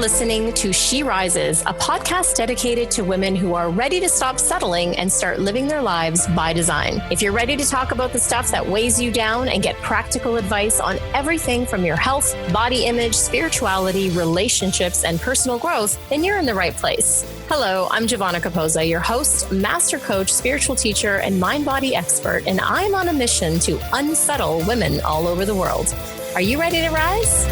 listening to She Rises, a podcast dedicated to women who are ready to stop settling and start living their lives by design. If you're ready to talk about the stuff that weighs you down and get practical advice on everything from your health, body image, spirituality, relationships, and personal growth, then you're in the right place. Hello, I'm Giovanna Capoza, your host, master coach, spiritual teacher, and mind-body expert, and I'm on a mission to unsettle women all over the world. Are you ready to rise?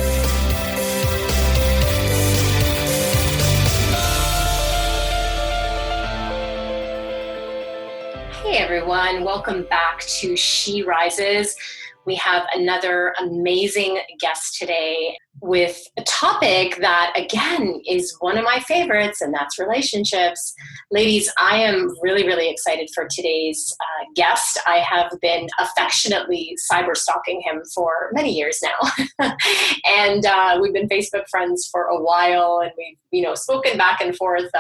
Hey everyone, welcome back to She Rises. We have another amazing guest today with a topic that, again, is one of my favorites, and that's relationships. Ladies, I am really, really excited for today's guest. I have been affectionately cyber stalking him for many years now. And we've been Facebook friends for a while, and we've, spoken back and forth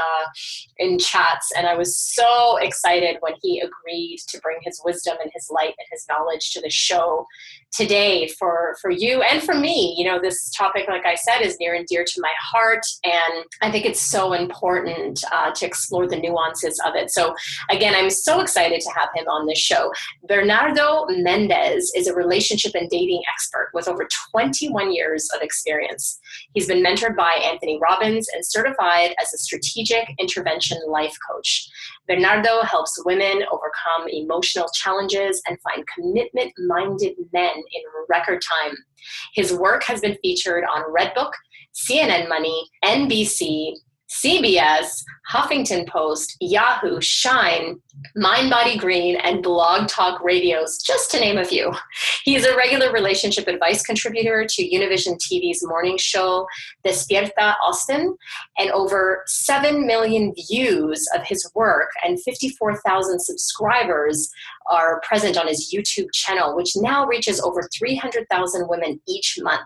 in chats. And I was so excited when he agreed to bring his wisdom and his light and his knowledge to the show today for you and for me. This topic, like I said, is near and dear to my heart, and I think it's so important to explore the nuances of it. So again, I'm so excited to have him on this show. Bernardo Mendez is a relationship and dating expert with over 21 years of experience. He's been mentored by Anthony Robbins and certified as a strategic intervention life coach. Bernardo helps women overcome emotional challenges and find commitment-minded men in record time. His work has been featured on Redbook, CNN Money, NBC, CBS, Huffington Post, Yahoo, Shine, Body Green, and Blogtalk radios, just to name a few. He is a regular relationship advice contributor to Univision TV's morning show, Despierta Austin, and over 7 million views of his work and 54,000 subscribers are present on his YouTube channel, which now reaches over 300,000 women each month.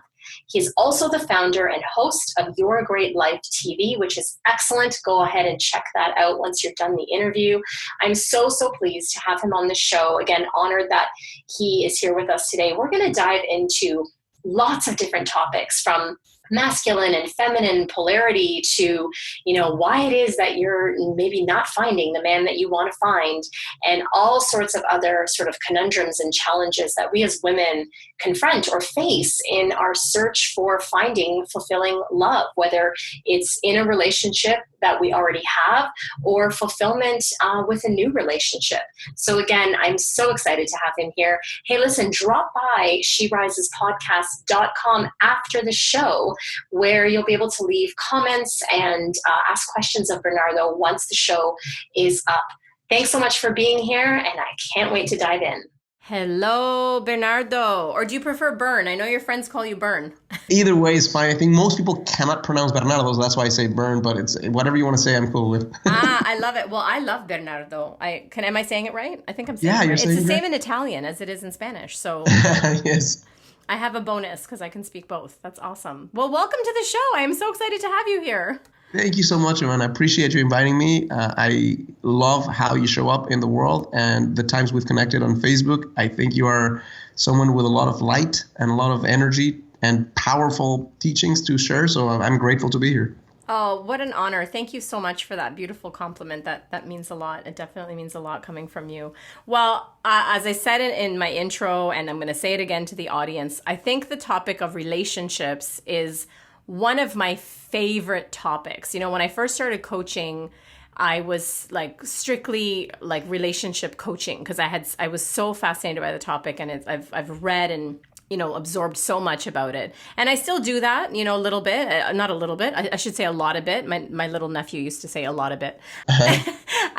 He is also the founder and host of Your Great Life TV, which is excellent. Go ahead and check that out once you're done the interview. I'm so pleased to have him on the show. Again, honored that he is here with us today. We're going to dive into lots of different topics, from masculine and feminine polarity to, why it is that you're maybe not finding the man that you want to find, and all sorts of other sort of conundrums and challenges that we as women confront or face in our search for finding fulfilling love, whether it's in a relationship that we already have or fulfillment with a new relationship. So again, I'm so excited to have him here. Hey, listen, drop by SheRisesPodcast.com after the show, where you'll be able to leave comments and ask questions of Bernardo once the show is up. Thanks so much for being here, and I can't wait to dive in. Hello, Bernardo. Or do you prefer Bern? I know your friends call you Bern. Either way is fine. I think most people cannot pronounce Bernardo, so that's why I say Bern, but it's whatever you want to say, I'm cool with. I love it. Well, I love Bernardo. Am I saying it right? I think I'm saying it right. You're saying it's the same in Italian as it is in Spanish, so yes. I have a bonus because I can speak both. That's awesome. Well, welcome to the show. I am so excited to have you here. Thank you so much, man. I appreciate you inviting me. I love how you show up in the world and the times we've connected on Facebook. I think you are someone with a lot of light and a lot of energy and powerful teachings to share. So I'm grateful to be here. Oh, what an honor. Thank you so much for that beautiful compliment. That means a lot. It definitely means a lot coming from you. Well, as I said in my intro, and I'm going to say it again to the audience, I think the topic of relationships is one of my favorite topics. When I first started coaching, I was strictly relationship coaching because I was so fascinated by the topic, and I've read and absorbed so much about it. And I still do that, a little bit, not a little bit. I should say a lot of it. My little nephew used to say a lot of it.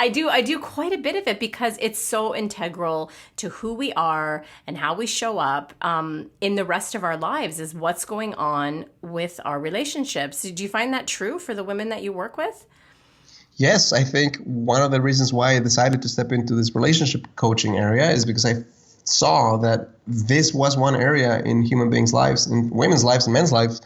I do quite a bit of it because it's so integral to who we are and how we show up in the rest of our lives, is what's going on with our relationships. Do you find that true for the women that you work with? Yes, I think one of the reasons why I decided to step into this relationship coaching area is because I saw that this was one area in human beings' lives, in women's lives and men's lives,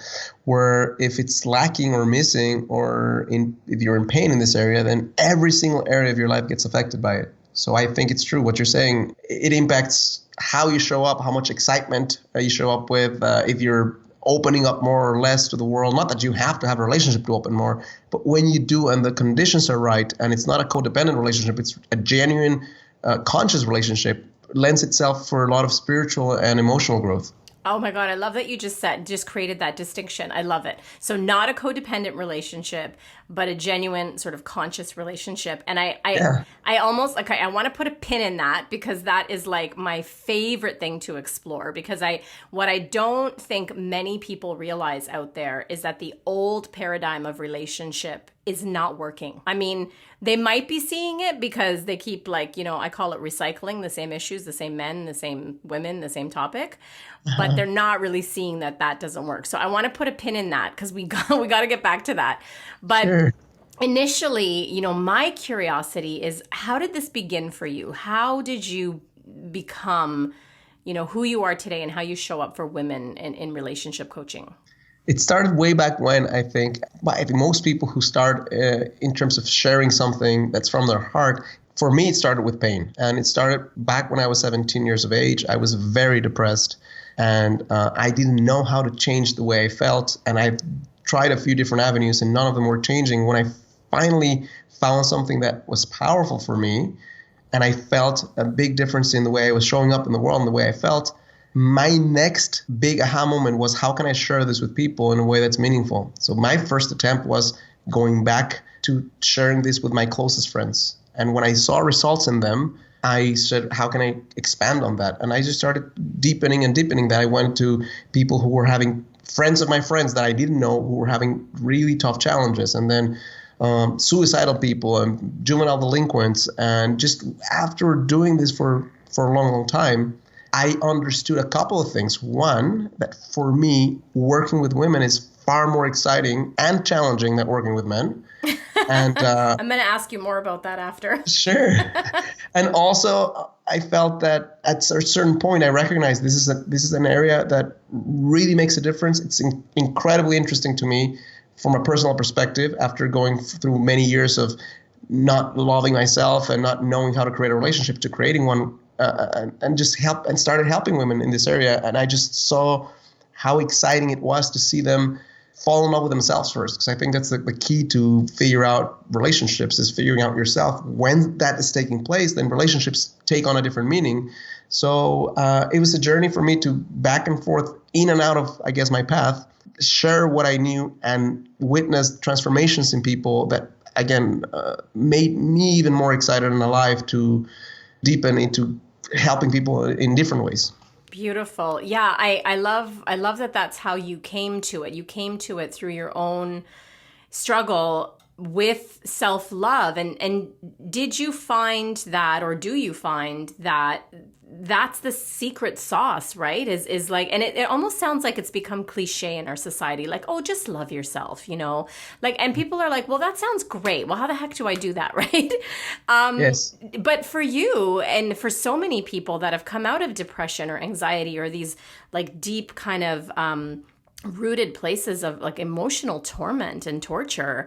where if it's lacking or missing, or if you're in pain in this area, then every single area of your life gets affected by it. So I think it's true what you're saying. It impacts how you show up, how much excitement you show up with, if you're opening up more or less to the world. Not that you have to have a relationship to open more, but when you do and the conditions are right and it's not a codependent relationship, it's a genuine, conscious relationship, lends itself for a lot of spiritual and emotional growth. Oh my God, I love that you just created that distinction. I love it. So not a codependent relationship, but a genuine sort of conscious relationship. And I almost, okay, I want to put a pin in that because that is like my favorite thing to explore, because what I don't think many people realize out there is that the old paradigm of relationship is not working. I mean, they might be seeing it because they keep like, I call it recycling the same issues, the same men, the same women, the same topic, but they're not really seeing that doesn't work. So I want to put a pin in that because we got to get back to that. But sure. Initially, my curiosity is, how did this begin for you? How did you become, who you are today and how you show up for women in relationship coaching? It started way back when, I think. But I think most people who start in terms of sharing something that's from their heart, for me, it started with pain. And it started back when I was 17 years of age. I was very depressed and I didn't know how to change the way I felt. And I tried a few different avenues and none of them were changing. When I finally found something that was powerful for me and I felt a big difference in the way I was showing up in the world and the way I felt, my next big aha moment was, how can I share this with people in a way that's meaningful? So my first attempt was going back to sharing this with my closest friends. And when I saw results in them, I said, how can I expand on that? And I just started deepening that. I went to people who were having friends of my friends that I didn't know who were having really tough challenges. And then suicidal people and juvenile delinquents. And just after doing this for a long, long time, I understood a couple of things. One, that for me, working with women is far more exciting and challenging than working with men. And I'm going to ask you more about that after. Sure. And also, I felt that at a certain point, I recognized this is an area that really makes a difference. It's incredibly interesting to me from a personal perspective after going through many years of not loving myself and not knowing how to create a relationship to creating one. And just started helping women in this area. And I just saw how exciting it was to see them fall in love with themselves first. Because I think that's the key to figure out relationships, is figuring out yourself. When that is taking place, then relationships take on a different meaning. So it was a journey for me to back and forth, in and out of, I guess, my path, share what I knew and witness transformations in people that, again, made me even more excited and alive to deepen into helping people in different ways. Beautiful. Yeah, I love that that's how you came to it. You came to it through your own struggle with self-love. And did you find that, or do you find that that's the secret sauce, right? Is like, and it almost sounds like it's become cliche in our society, like, oh, just love yourself, like, and people are like, well, that sounds great. Well, how the heck do I do that? Right. Yes. But for you and for so many people that have come out of depression or anxiety or these like deep kind of, rooted places of like emotional torment and torture,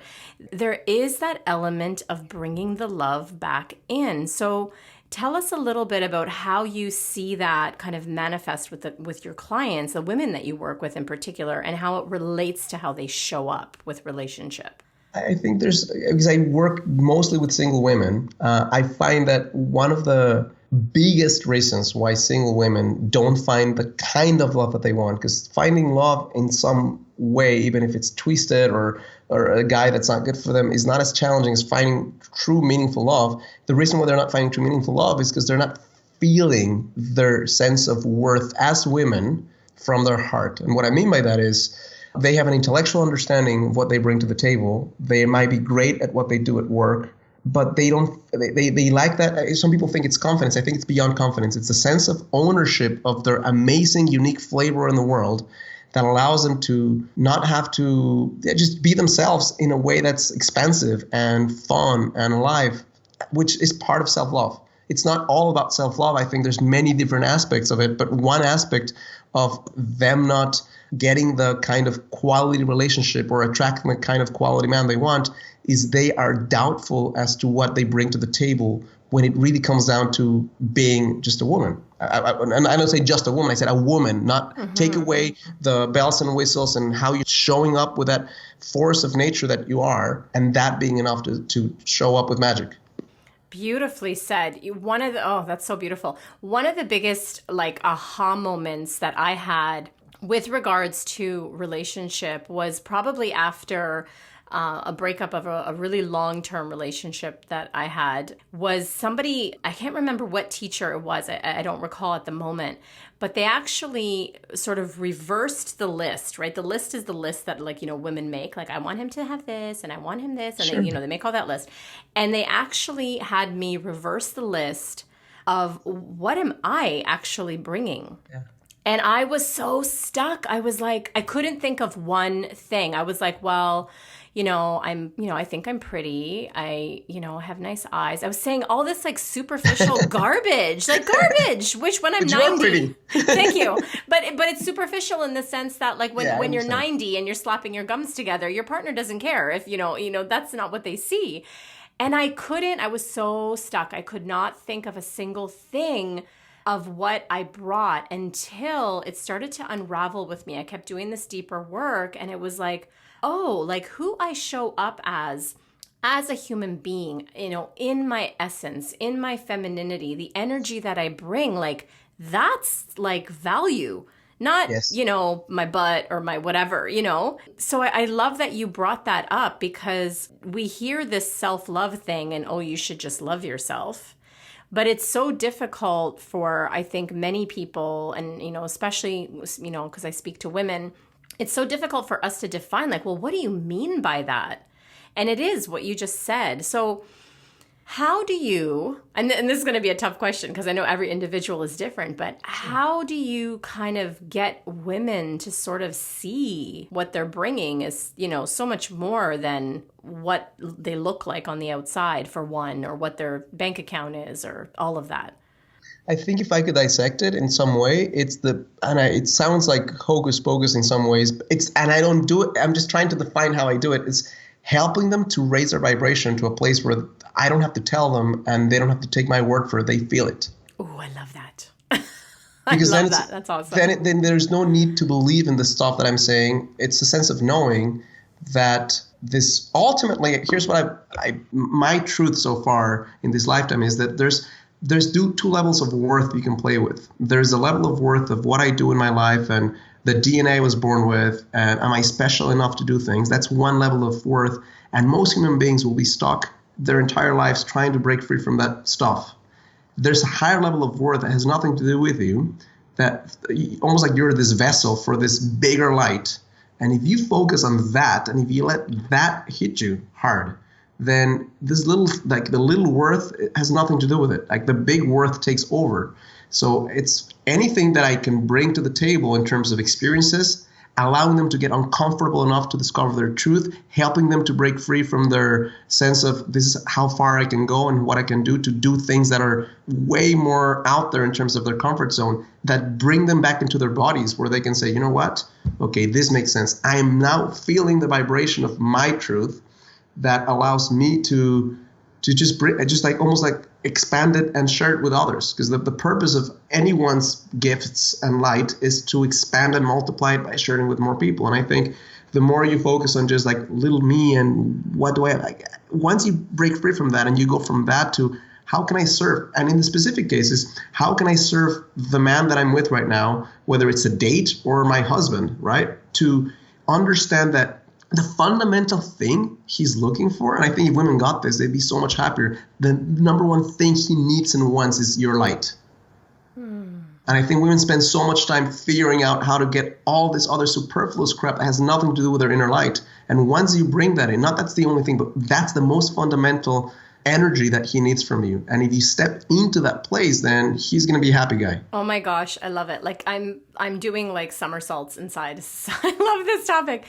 there is that element of bringing the love back in. So tell us a little bit about how you see that kind of manifest with your clients, the women that you work with in particular, and how it relates to how they show up with relationship. I think because I work mostly with single women, I find that one of the biggest reasons why single women don't find the kind of love that they want, because finding love in some way, even if it's twisted or a guy that's not good for them, is not as challenging as finding true meaningful love. The reason why they're not finding true meaningful love is because they're not feeling their sense of worth as women from their heart. And what I mean by that is they have an intellectual understanding of what they bring to the table. They might be great at what they do at work, but they like that. Some people think it's confidence. I think it's beyond confidence. It's a sense of ownership of their amazing, unique flavor in the world that allows them to not have to just be themselves in a way that's expansive and fun and alive, which is part of self-love. It's not all about self-love. I think there's many different aspects of it, but one aspect of them not getting the kind of quality relationship or attracting the kind of quality man they want is they are doubtful as to what they bring to the table when it really comes down to being just a woman. and I don't say just a woman, I said a woman, not take away the bells and whistles and how you're showing up with that force of nature that you are, and that being enough to show up with magic. Beautifully said. That's so beautiful. One of the biggest like aha moments that I had with regards to relationship was probably after a breakup of a really long-term relationship that I had. Was somebody, I can't remember what teacher it was, I don't recall at the moment, but they actually sort of reversed the list, right? The list is the list that like, women make, like I want him to have this and I want him this, and they make all that list. And they actually had me reverse the list of what am I actually bringing? Yeah. And I was so stuck. I was like, I couldn't think of one thing. I was like, well, I think I'm pretty. I have nice eyes. I was saying all this like superficial garbage, which when I'm 90, you are pretty. Thank you. But it's superficial in the sense that like when you're 90 and you're slapping your gums together, your partner doesn't care if, that's not what they see. And I was so stuck. I could not think of a single thing of what I brought until it started to unravel with me. I kept doing this deeper work, and it was like, oh, like who I show up as a human being, in my essence, in my femininity, the energy that I bring, like that's like value, not, my butt or my whatever, So I love that you brought that up, because we hear this self-love thing and, oh, you should just love yourself. But it's so difficult for, I think, many people, and, especially, because I speak to women, it's so difficult for us to define, like, well, what do you mean by that? And it is what you just said. So how do you, and this is going to be a tough question because I know every individual is different, but how do you kind of get women to sort of see what they're bringing is, so much more than what they look like on the outside, for one, or what their bank account is, or all of that? I think if I could dissect it in some way, it sounds like hocus pocus in some ways. And I don't do it. I'm just trying to define how I do it. It's helping them to raise their vibration to a place where I don't have to tell them and they don't have to take my word for it. They feel it. Oh, I love that. Because I love that. That's awesome. Then there's no need to believe in the stuff that I'm saying. It's a sense of knowing that this ultimately, here's what my truth so far in this lifetime is that there's two levels of worth you can play with. There's a level of worth of what I do in my life and the DNA I was born with, and am I special enough to do things? That's one level of worth. And most human beings will be stuck their entire lives trying to break free from that stuff. There's a higher level of worth that has nothing to do with you, that almost like you're this vessel for this bigger light. And if you focus on that, and if you let that hit you hard, then this little, like the little worth, it has nothing to do with it. Like the big worth takes over. So it's anything that I can bring to the table in terms of experiences, allowing them to get uncomfortable enough to discover their truth, helping them to break free from their sense of this is how far I can go and what I can do to do things that are way more out there in terms of their comfort zone, that bring them back into their bodies where they can say, you know what? Okay, this makes sense. I am now feeling the vibration of my truth that allows me to just bring, just like almost like expand it and share it with others. Because the purpose of anyone's gifts and light is to expand and multiply it by sharing with more people. And I think the more you focus on just like little me and what do I like, once you break free from that and you go from that to how can I serve? And in the specific cases, how can I serve the man that I'm with right now, whether it's a date or my husband, right? To understand that the fundamental thing he's looking for, and I think if women got this, they'd be so much happier. The number one thing he needs and wants is your light. And I think women spend so much time figuring out how to get all this other superfluous crap that has nothing to do with their inner light. And once you bring that in, not that's the only thing, but that's the most fundamental energy that he needs from you. And if you step into that place, then he's going to be a happy guy. Oh my gosh, I love it. Like I'm doing like somersaults inside. I love this topic.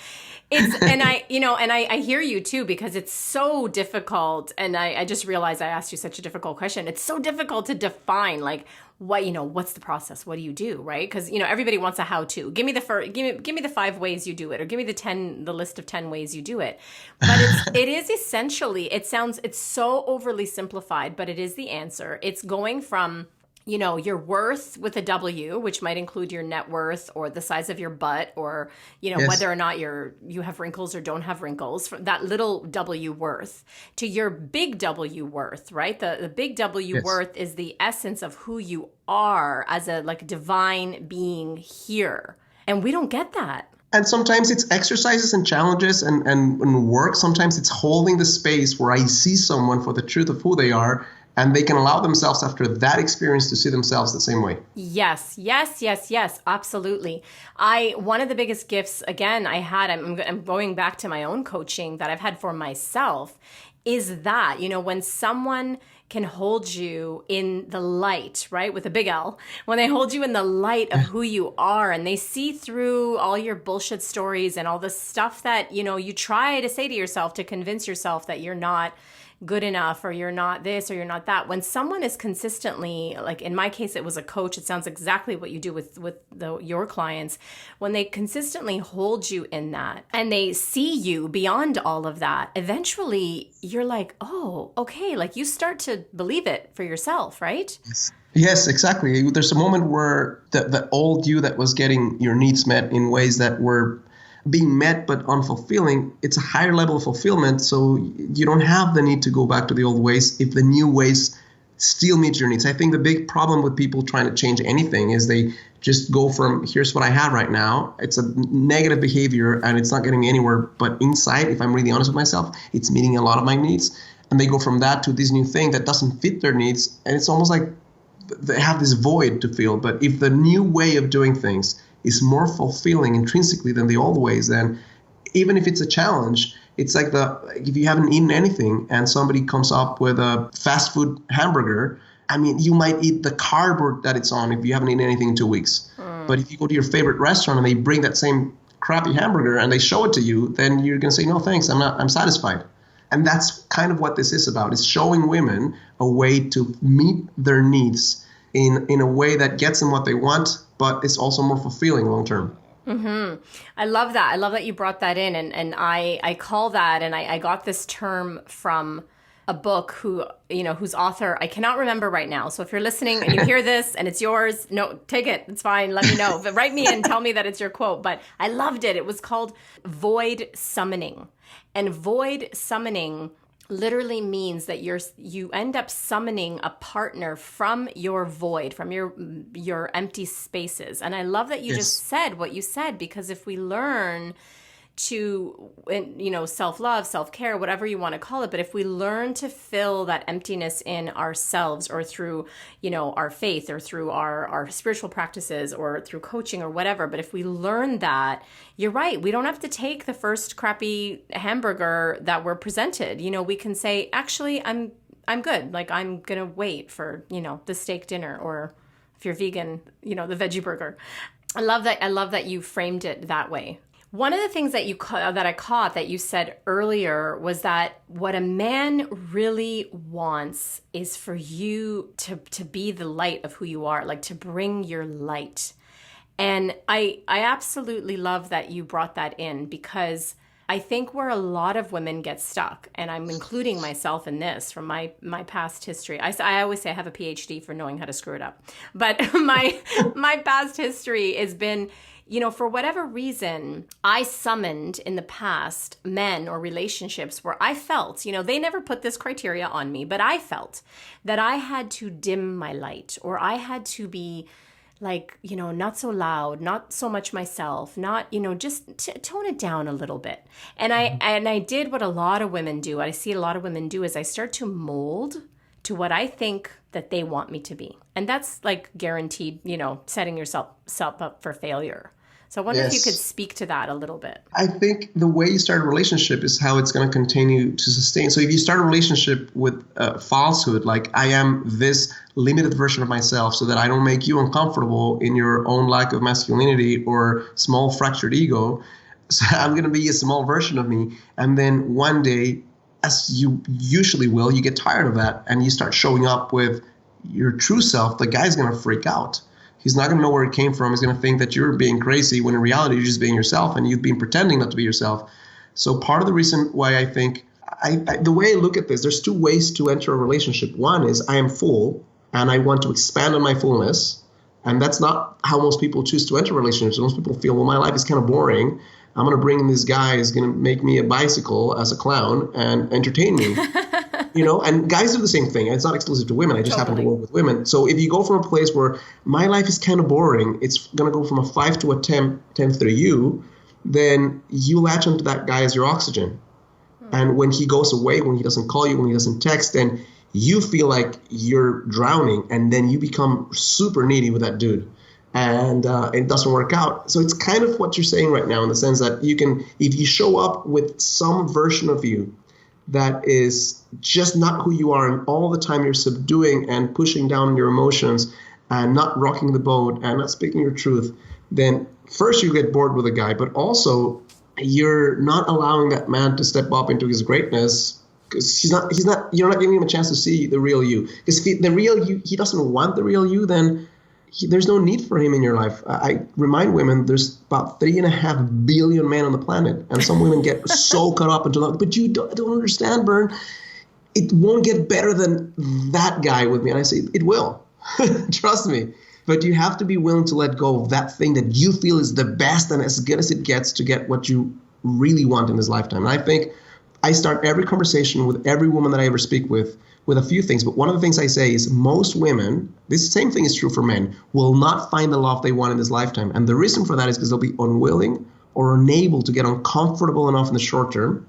And I hear you too, because it's so difficult. And I just realized I asked you such a difficult question. It's so difficult to define like what's the process? What do you do? Right. Cause everybody wants a how-to. Give me the 5 ways you do it, or give me the list of 10 ways you do it. But it is essentially, it's so overly simplified, but it is the answer. It's going from, your worth with a W, which might include your net worth or the size of your butt or, Yes. whether or not you have wrinkles or don't have wrinkles, from that little W worth to your big W worth, right? The big W Yes. worth is the essence of who you are as a like divine being here. And we don't get that. And sometimes it's exercises and challenges and work. Sometimes it's holding the space where I see someone for the truth of who they are, and they can allow themselves after that experience to see themselves the same way. Yes, absolutely. One of the biggest gifts, again, I'm going back to my own coaching that I've had for myself, is that, when someone can hold you in the light, right? With a big L, when they hold you in the light of who you are and they see through all your bullshit stories and all the stuff that, you try to say to yourself to convince yourself that you're not good enough or you're not this or you're not that. When someone is consistently, like in my case, it was a coach. It sounds exactly what you do with your clients. When they consistently hold you in that and they see you beyond all of that, eventually you're like, oh, okay. Like you start to believe it for yourself, right? Yes, exactly. There's a moment where the old you that was getting your needs met in ways that were being met but unfulfilling, it's a higher level of fulfillment, so you don't have the need to go back to the old ways if the new ways still meet your needs. I think the big problem with people trying to change anything is they just go from, here's what I have right now. It's a negative behavior and it's not getting me anywhere, but inside, if I'm really honest with myself, it's meeting a lot of my needs. And they go from that to this new thing that doesn't fit their needs, and it's almost like they have this void to fill. But if the new way of doing things is more fulfilling intrinsically than the old ways, then even if it's a challenge, it's like if you haven't eaten anything and somebody comes up with a fast food hamburger, I mean, you might eat the cardboard that it's on if you haven't eaten anything in 2 weeks. But if you go to your favorite restaurant and they bring that same crappy hamburger and they show it to you, then you're going to say, no, thanks, I'm satisfied. And that's kind of what this is about. It's showing women a way to meet their needs in a way that gets them what they want, but it's also more fulfilling long term. Mm-hmm. I love that. I love that you brought that in. And I call that, and I got this term from a book whose author, I cannot remember right now. So if you're listening and you hear this and it's yours, no, take it. It's fine. Let me know. But write me and tell me that it's your quote. But I loved it. It was called Void Summoning. And void summoning literally means that you end up summoning a partner from your void, from your empty spaces. And I love that you just said what you said, because if we learn to, self-love, self-care, whatever you want to call it, but if we learn to fill that emptiness in ourselves or through, our faith or through our spiritual practices or through coaching or whatever, but if we learn that, you're right, we don't have to take the first crappy hamburger that we're presented. We can say, actually, I'm good. Like, I'm going to wait for, the steak dinner, or if you're vegan, the veggie burger. I love that you framed it that way. One of the things that I caught that you said earlier was that what a man really wants is for you to be the light of who you are, like to bring your light. And I absolutely love that you brought that in, because I think where a lot of women get stuck, and I'm including myself in this from my past history. I always say I have a PhD for knowing how to screw it up. But my past history has been, for whatever reason, I summoned in the past men or relationships where I felt, they never put this criteria on me, but I felt that I had to dim my light, or I had to be like, not so loud, not so much myself, not, just tone it down a little bit. And I did what a lot of women do. What I see a lot of women do is I start to mold to what I think that they want me to be. And that's like guaranteed, setting yourself up for failure. So I wonder if you could speak to that a little bit. I think the way you start a relationship is how it's going to continue to sustain. So if you start a relationship with falsehood, like I am this limited version of myself so that I don't make you uncomfortable in your own lack of masculinity or small fractured ego, so I'm going to be a small version of me. And then one day, as you usually will, you get tired of that and you start showing up with your true self. The guy's going to freak out. He's not going to know where it came from. He's going to think that you're being crazy when in reality you're just being yourself and you've been pretending not to be yourself. So part of the reason why I think, the way I look at this, there's two ways to enter a relationship. One is I am full and I want to expand on my fullness. And that's not how most people choose to enter relationships. Most people feel, well, my life is kind of boring. I'm going to bring in this guy who's going to make me a bicycle as a clown and entertain me. And guys do the same thing. It's not exclusive to women. I just happen to work with women. So if you go from a place where my life is kind of boring, it's going to go from a 5 to a 10 through you, then you latch onto that guy as your oxygen. And when he goes away, when he doesn't call you, when he doesn't text, then you feel like you're drowning, and then you become super needy with that dude. And it doesn't work out. So it's kind of what you're saying right now, in the sense that you can, if you show up with some version of you that is just not who you are, and all the time you're subduing and pushing down your emotions and not rocking the boat and not speaking your truth, then first you get bored with a guy, but also you're not allowing that man to step up into his greatness, because you're not giving him a chance to see the real you. Because if the real you, he doesn't want the real you, then there's no need for him in your life. I remind women there's about 3.5 billion men on the planet, and some women get so caught up into that. But you don't understand, Bern. It won't get better than that guy with me. And I say, it will. Trust me. But you have to be willing to let go of that thing that you feel is the best and as good as it gets to get what you really want in this lifetime. And I think I start every conversation with every woman that I ever speak with a few things. But one of the things I say is most women, this same thing is true for men, will not find the love they want in this lifetime. And the reason for that is because they'll be unwilling or unable to get uncomfortable enough in the short term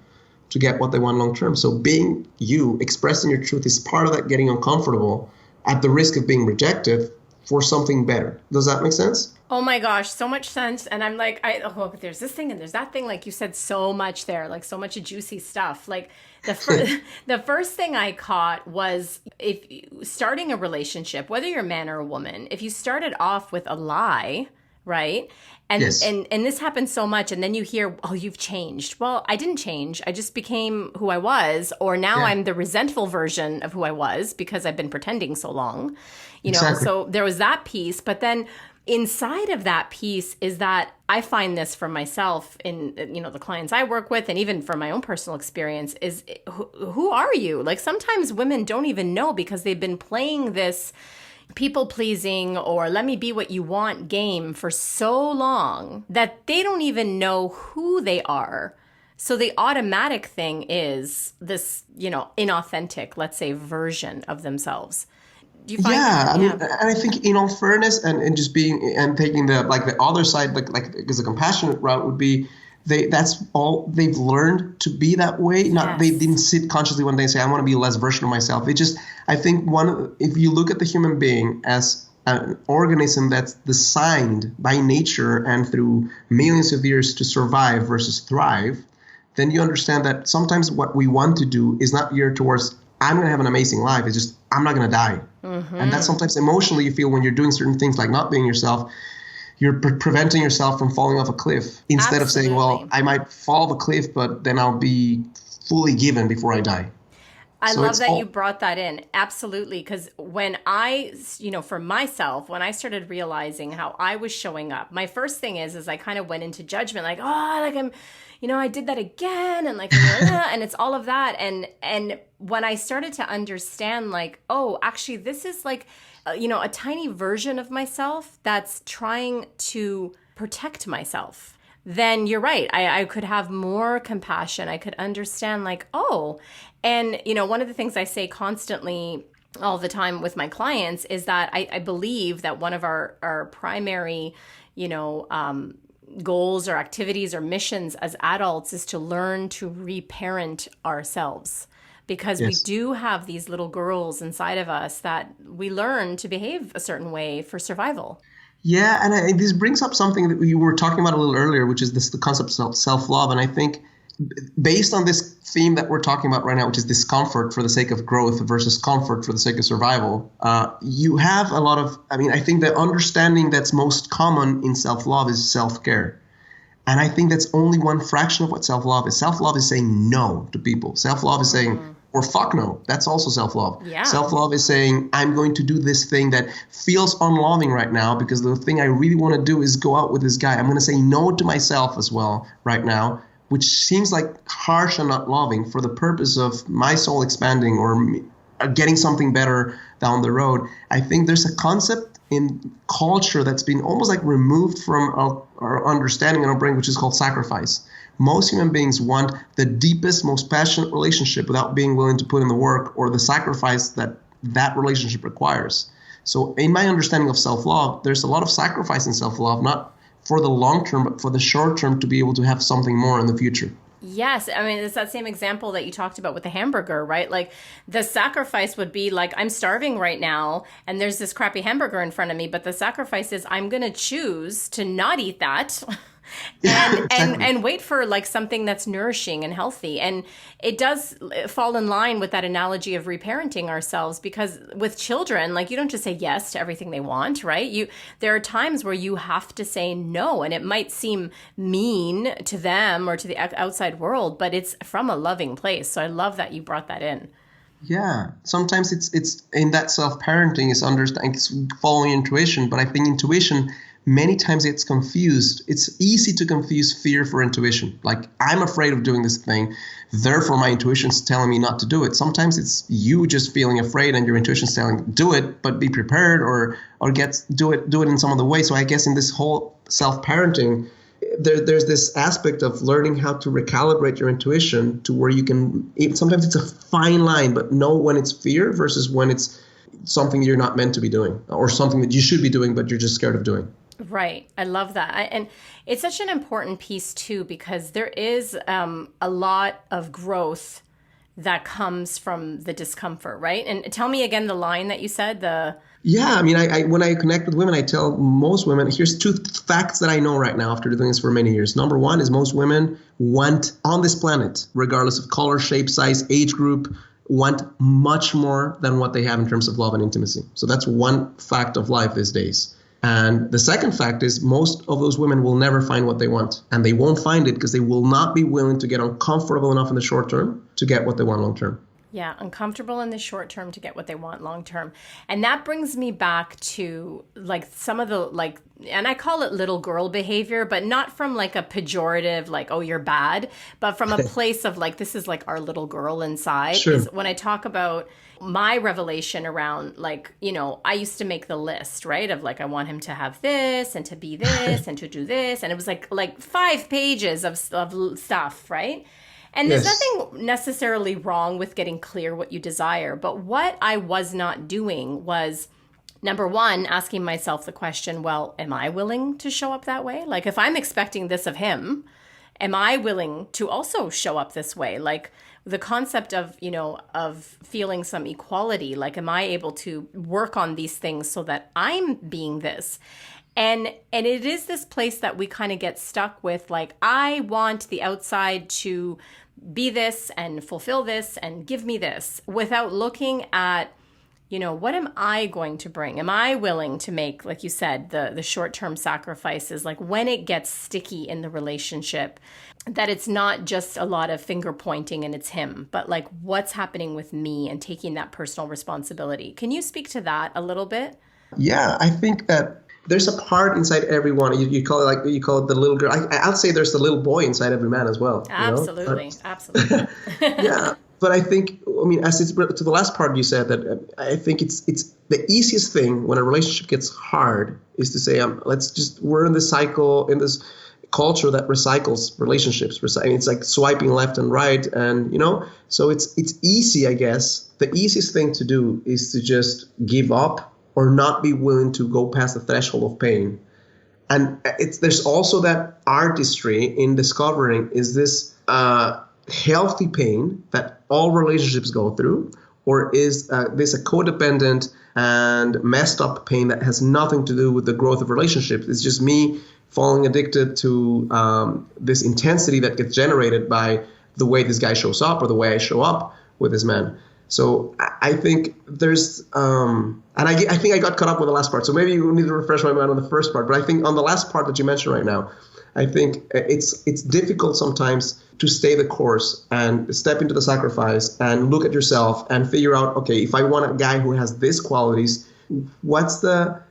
to get what they want long term. So being you, expressing your truth, is part of that getting uncomfortable at the risk of being rejected for something better. Does that make sense? Oh my gosh, so much sense. And I'm like, but there's this thing and there's that thing. Like you said, so much there, like so much juicy stuff. Like the first thing I caught was, if starting a relationship, whether you're a man or a woman, if you started off with a lie, right? And, yes. and this happens so much. And then you hear, oh, you've changed. Well, I didn't change. I just became who I was. Or now I'm the resentful version of who I was because I've been pretending so long. Exactly. So there was that piece. But then inside of that piece is that I find this for myself in, the clients I work with, and even from my own personal experience, is who are you? Like sometimes women don't even know, because they've been playing this people pleasing or let me be what you want game for so long that they don't even know who they are. So the automatic thing is this, inauthentic, let's say, version of themselves. Do you find that? And I think in all fairness and just being and taking the other side, because the compassionate route would be, that's all they've learned to be that way. They didn't sit consciously one day and say, I want to be a less version of myself. I think if you look at the human being as an organism that's designed by nature and through millions of years to survive versus thrive, then you understand that sometimes what we want to do is not geared towards, I'm going to have an amazing life. It's just, I'm not going to die. Mm-hmm. And that's sometimes emotionally you feel when you're doing certain things like not being yourself. You're preventing yourself from falling off a cliff instead of saying, well, I might fall off a cliff, but then I'll be fully given before I die. I love that you brought that in. Absolutely. Because when I, for myself, when I started realizing how I was showing up, my first thing is I kind of went into judgment, like, I'm, I did that again. And like, and it's all of that. And when I started to understand, like, oh, actually, this is like, a tiny version of myself that's trying to protect myself, then you're right. I could have more compassion. I could understand, like, oh, and, one of the things I say constantly all the time with my clients is that I believe that one of our primary, goals or activities or missions as adults is to learn to reparent ourselves. Because we do have these little girls inside of us that we learn to behave a certain way for survival. Yeah, and this brings up something that we were talking about a little earlier, which is the concept of self-love. And I think based on this theme that we're talking about right now, which is discomfort for the sake of growth versus comfort for the sake of survival, you have a lot of, I think the understanding that's most common in self-love is self-care. And I think that's only one fraction of what self-love is. Self-love is saying no to people. Self-love is saying, or fuck no. That's also self-love. Yeah. Self-love is saying, I'm going to do this thing that feels unloving right now because the thing I really want to do is go out with this guy. I'm going to say no to myself as well right now, which seems like harsh and not loving for the purpose of my soul expanding or getting something better down the road. I think there's a concept in culture that's been almost like removed from our understanding in our brain, which is called sacrifice. Most human beings want the deepest, most passionate relationship without being willing to put in the work or the sacrifice that relationship requires. So in my understanding of self-love, there's a lot of sacrifice in self-love, not for the long term, but for the short term, to be able to have something more in the future. Yes. I mean, it's that same example that you talked about with the hamburger, right? Like the sacrifice would be like, I'm starving right now and there's this crappy hamburger in front of me, but the sacrifice is I'm going to choose to not eat that and wait for like something that's nourishing and healthy. And it does fall in line with that analogy of reparenting ourselves, because with children, like you don't just say yes to everything they want, right? There are times where you have to say no, and it might seem mean to them or to the outside world, but it's from a loving place. So I love that you brought that in. Yeah, sometimes it's in that self-parenting is understanding, it's following intuition, but I think intuition many times gets confused. It's easy to confuse fear for intuition. Like, I'm afraid of doing this thing, therefore my intuition's telling me not to do it. Sometimes it's you just feeling afraid and your intuition's telling, do it, but be prepared, or do it in some other way. So I guess in this whole self-parenting, there's this aspect of learning how to recalibrate your intuition to where you can, sometimes it's a fine line, but know when it's fear versus when it's something you're not meant to be doing, or something that you should be doing, but you're just scared of doing. Right. I love that. And it's such an important piece too, because there is a lot of growth that comes from the discomfort, right? And tell me again the line that you said, Yeah, I mean, I when I connect with women, I tell most women, here's two facts that I know right now after doing this for many years. Number one is most women want on this planet, regardless of color, shape, size, age group, want much more than what they have in terms of love and intimacy. So that's one fact of life these days. And the second fact is most of those women will never find what they want, and they won't find it because they will not be willing to get uncomfortable enough in the short term to get what they want long term. Yeah, uncomfortable in the short term to get what they want long term. And that brings me back to like some of the and I call it little girl behavior, but not from like a pejorative, like, oh, you're bad, but from a place of like, this is like our little girl inside. Sure. Is when I talk about my revelation around, like, you know, I used to make the list, right? Of like, I want him to have this and to be this and to do this. And it was like 5 pages of stuff, right? And there's nothing necessarily wrong with getting clear what you desire. But what I was not doing was, number one, asking myself the question, well, am I willing to show up that way? Like, if I'm expecting this of him, am I willing to also show up this way? Like, the concept of, you know, of feeling some equality, like, am I able to work on these things so that I'm being this? And it is this place that we kind of get stuck with, like, I want the outside to be this and fulfill this and give me this, without looking at, you know, what am I going to bring? Am I willing to make, like you said, the short-term sacrifices, like when it gets sticky in the relationship, that it's not just a lot of finger pointing and it's him, but like what's happening with me and taking that personal responsibility. Can you speak to that a little bit? Yeah, I think that there's a part inside everyone. You call it the little girl. I'll say there's the little boy inside every man as well. Absolutely, absolutely. Yeah, but I think, I mean, as it's to the last part you said, that I think it's the easiest thing when a relationship gets hard is to say, we're in this cycle, in this culture that recycles relationships. It's like swiping left and right, and you know, so it's easy, I guess. The easiest thing to do is to just give up or not be willing to go past the threshold of pain. And there's also that artistry in discovering, is this healthy pain that all relationships go through, or is this a codependent and messed up pain that has nothing to do with the growth of relationships? It's just me falling addicted to this intensity that gets generated by the way this guy shows up or the way I show up with this man. So I think there's, and I think I got caught up with the last part. So maybe you need to refresh my mind on the first part. But I think on the last part that you mentioned right now, I think it's difficult sometimes to stay the course and step into the sacrifice and look at yourself and figure out, okay, if I want a guy who has these qualities, what's the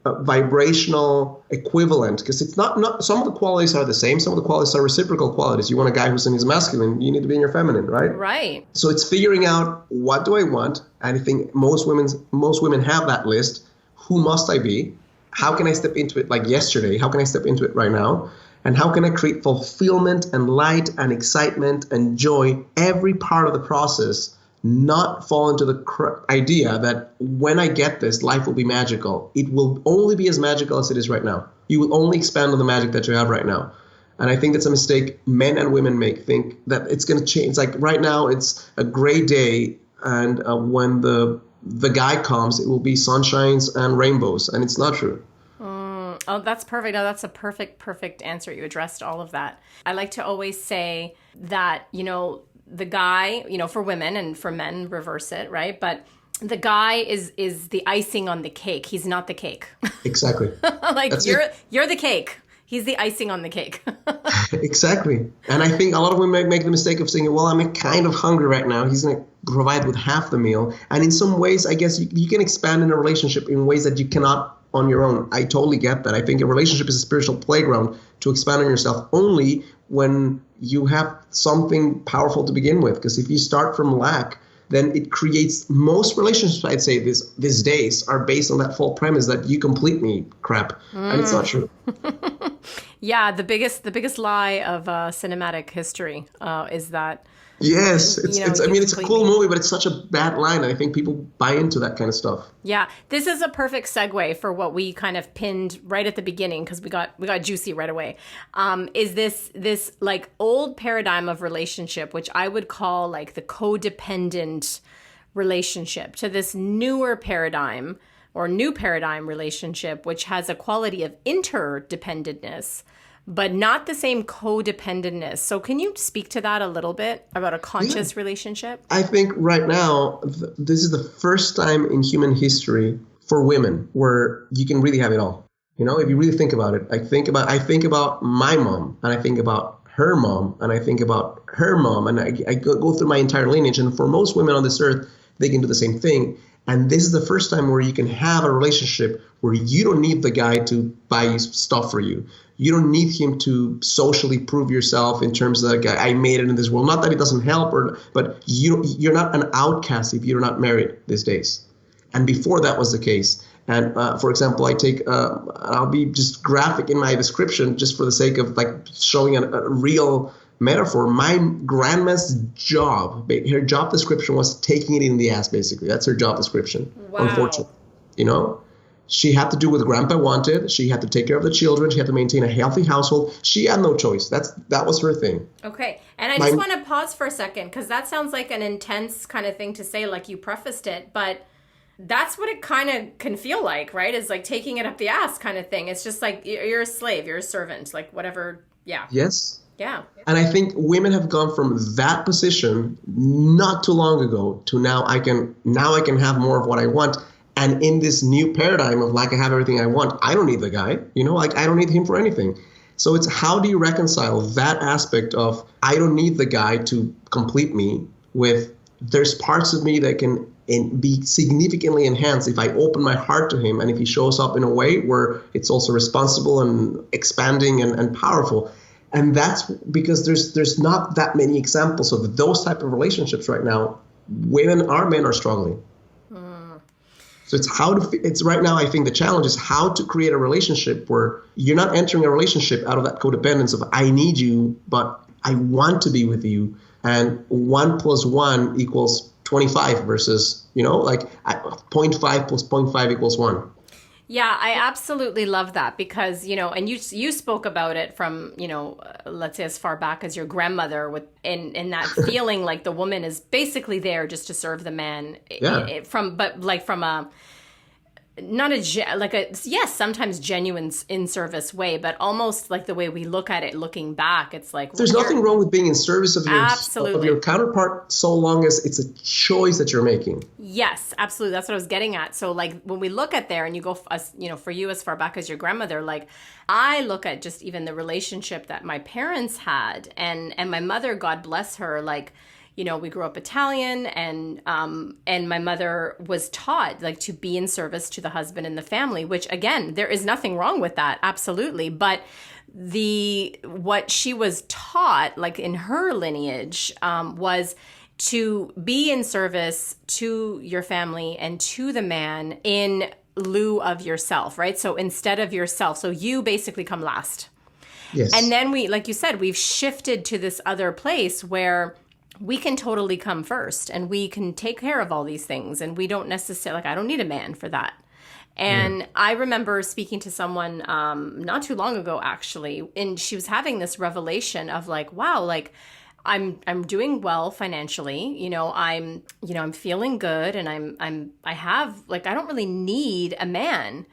vibrational equivalent, because it's not some of the qualities are the same, some of the qualities are reciprocal qualities. You want a guy who's in his masculine, you need to be in your feminine, right? Right. So it's figuring out, what do I want? And I think most women have that list. Who must I be? How can I step into it like yesterday? How can I step into it right now? And how can I create fulfillment and light and excitement and joy every part of the process? Not fall into the idea that when I get this, life will be magical. It will only be as magical as it is right now. You will only expand on the magic that you have right now. And I think that's a mistake men and women make. Think that it's going to change. It's like right now, it's a gray day, and when the guy comes, it will be sunshines and rainbows, and it's not true. Oh, that's perfect. Oh, that's a perfect answer. You addressed all of that. I like to always say that, the guy, for women, and for men, reverse it, right? But the guy is the icing on the cake. He's not the cake. Exactly. Like you're the cake. He's the icing on the cake. Exactly. And I think a lot of women make the mistake of saying, well, I'm kind of hungry right now. He's going to provide with half the meal. And in some ways, I guess you can expand in a relationship in ways that you cannot on your own. I totally get that. I think a relationship is a spiritual playground to expand on yourself only when you have something powerful to begin with. Because if you start from lack, then it creates, most relationships, I'd say, these days are based on that false premise that you complete me crap. And it's not true. Yeah, the biggest lie of cinematic history is that. Yes, it's a cool movie, but it's such a bad line. I think people buy into that kind of stuff. Yeah, this is a perfect segue for what we kind of pinned right at the beginning, because we got juicy right away. Is this like old paradigm of relationship, which I would call like the codependent relationship, to this newer paradigm or new paradigm relationship, which has a quality of interdependentness, but not the same codependentness. So can you speak to that a little bit about a conscious relationship? I think right now, this is the first time in human history for women where you can really have it all. If you really think about it, I think about my mom, and I think about her mom, and I think about her mom, and I go through my entire lineage. And for most women on this earth, they can do the same thing. And this is the first time where you can have a relationship where you don't need the guy to buy stuff for you. You don't need him to socially prove yourself in terms of like, I made it in this world. Not that it doesn't help, but you're not an outcast if you're not married these days. And before that was the case. And for example, I'll be just graphic in my description just for the sake of like showing a real metaphor. My grandma's job, her job description was taking it in the ass, basically. That's her job description, wow. Unfortunately. She had to do what Grandpa wanted. She had to take care of the children. She had to maintain a healthy household. She had no choice. That was her thing. Okay. And I just want to pause for a second, because that sounds like an intense kind of thing to say, like you prefaced it. But that's what it kind of can feel like, right? It's like taking it up the ass kind of thing. It's just like you're a slave, you're a servant, like whatever. Yeah. Yes. Yeah. And I think women have gone from that position not too long ago to now I can have more of what I want. And in this new paradigm of like I have everything I want, I don't need the guy, like I don't need him for anything. So it's how do you reconcile that aspect of I don't need the guy to complete me with there's parts of me that can be significantly enhanced if I open my heart to him and if he shows up in a way where it's also responsible and expanding and powerful. And that's because there's not that many examples of those type of relationships right now. Men are struggling. So it's right now, I think the challenge is how to create a relationship where you're not entering a relationship out of that codependence of I need you, but I want to be with you. And 1 + 1 = 25 versus, like 0.5 + 0.5 = 1. Yeah, I absolutely love that because, and you spoke about it from, let's say as far back as your grandmother in that feeling like the woman is basically there just to serve the man. Yeah. Sometimes genuine in service way, but almost like the way we look at it looking back, it's like there's nothing wrong with being in service of your counterpart so long as it's a choice that you're making. Yes, absolutely. That's what I was getting at. So like when we look at there and you go, for you as far back as your grandmother, like I look at just even the relationship that my parents had and my mother, God bless her, like, we grew up Italian, and my mother was taught like to be in service to the husband and the family, which again, there is nothing wrong with that. Absolutely. But what she was taught, like in her lineage, was to be in service to your family and to the man in lieu of yourself, right? So instead of yourself, so you basically come last. Yes. And then like you said, we've shifted to this other place where we can totally come first and we can take care of all these things. And we don't necessarily, I don't need a man for that. And I remember speaking to someone not too long ago, actually, and she was having this revelation of like, wow, like I'm doing well financially, I'm feeling good, and I have like, I don't really need a man.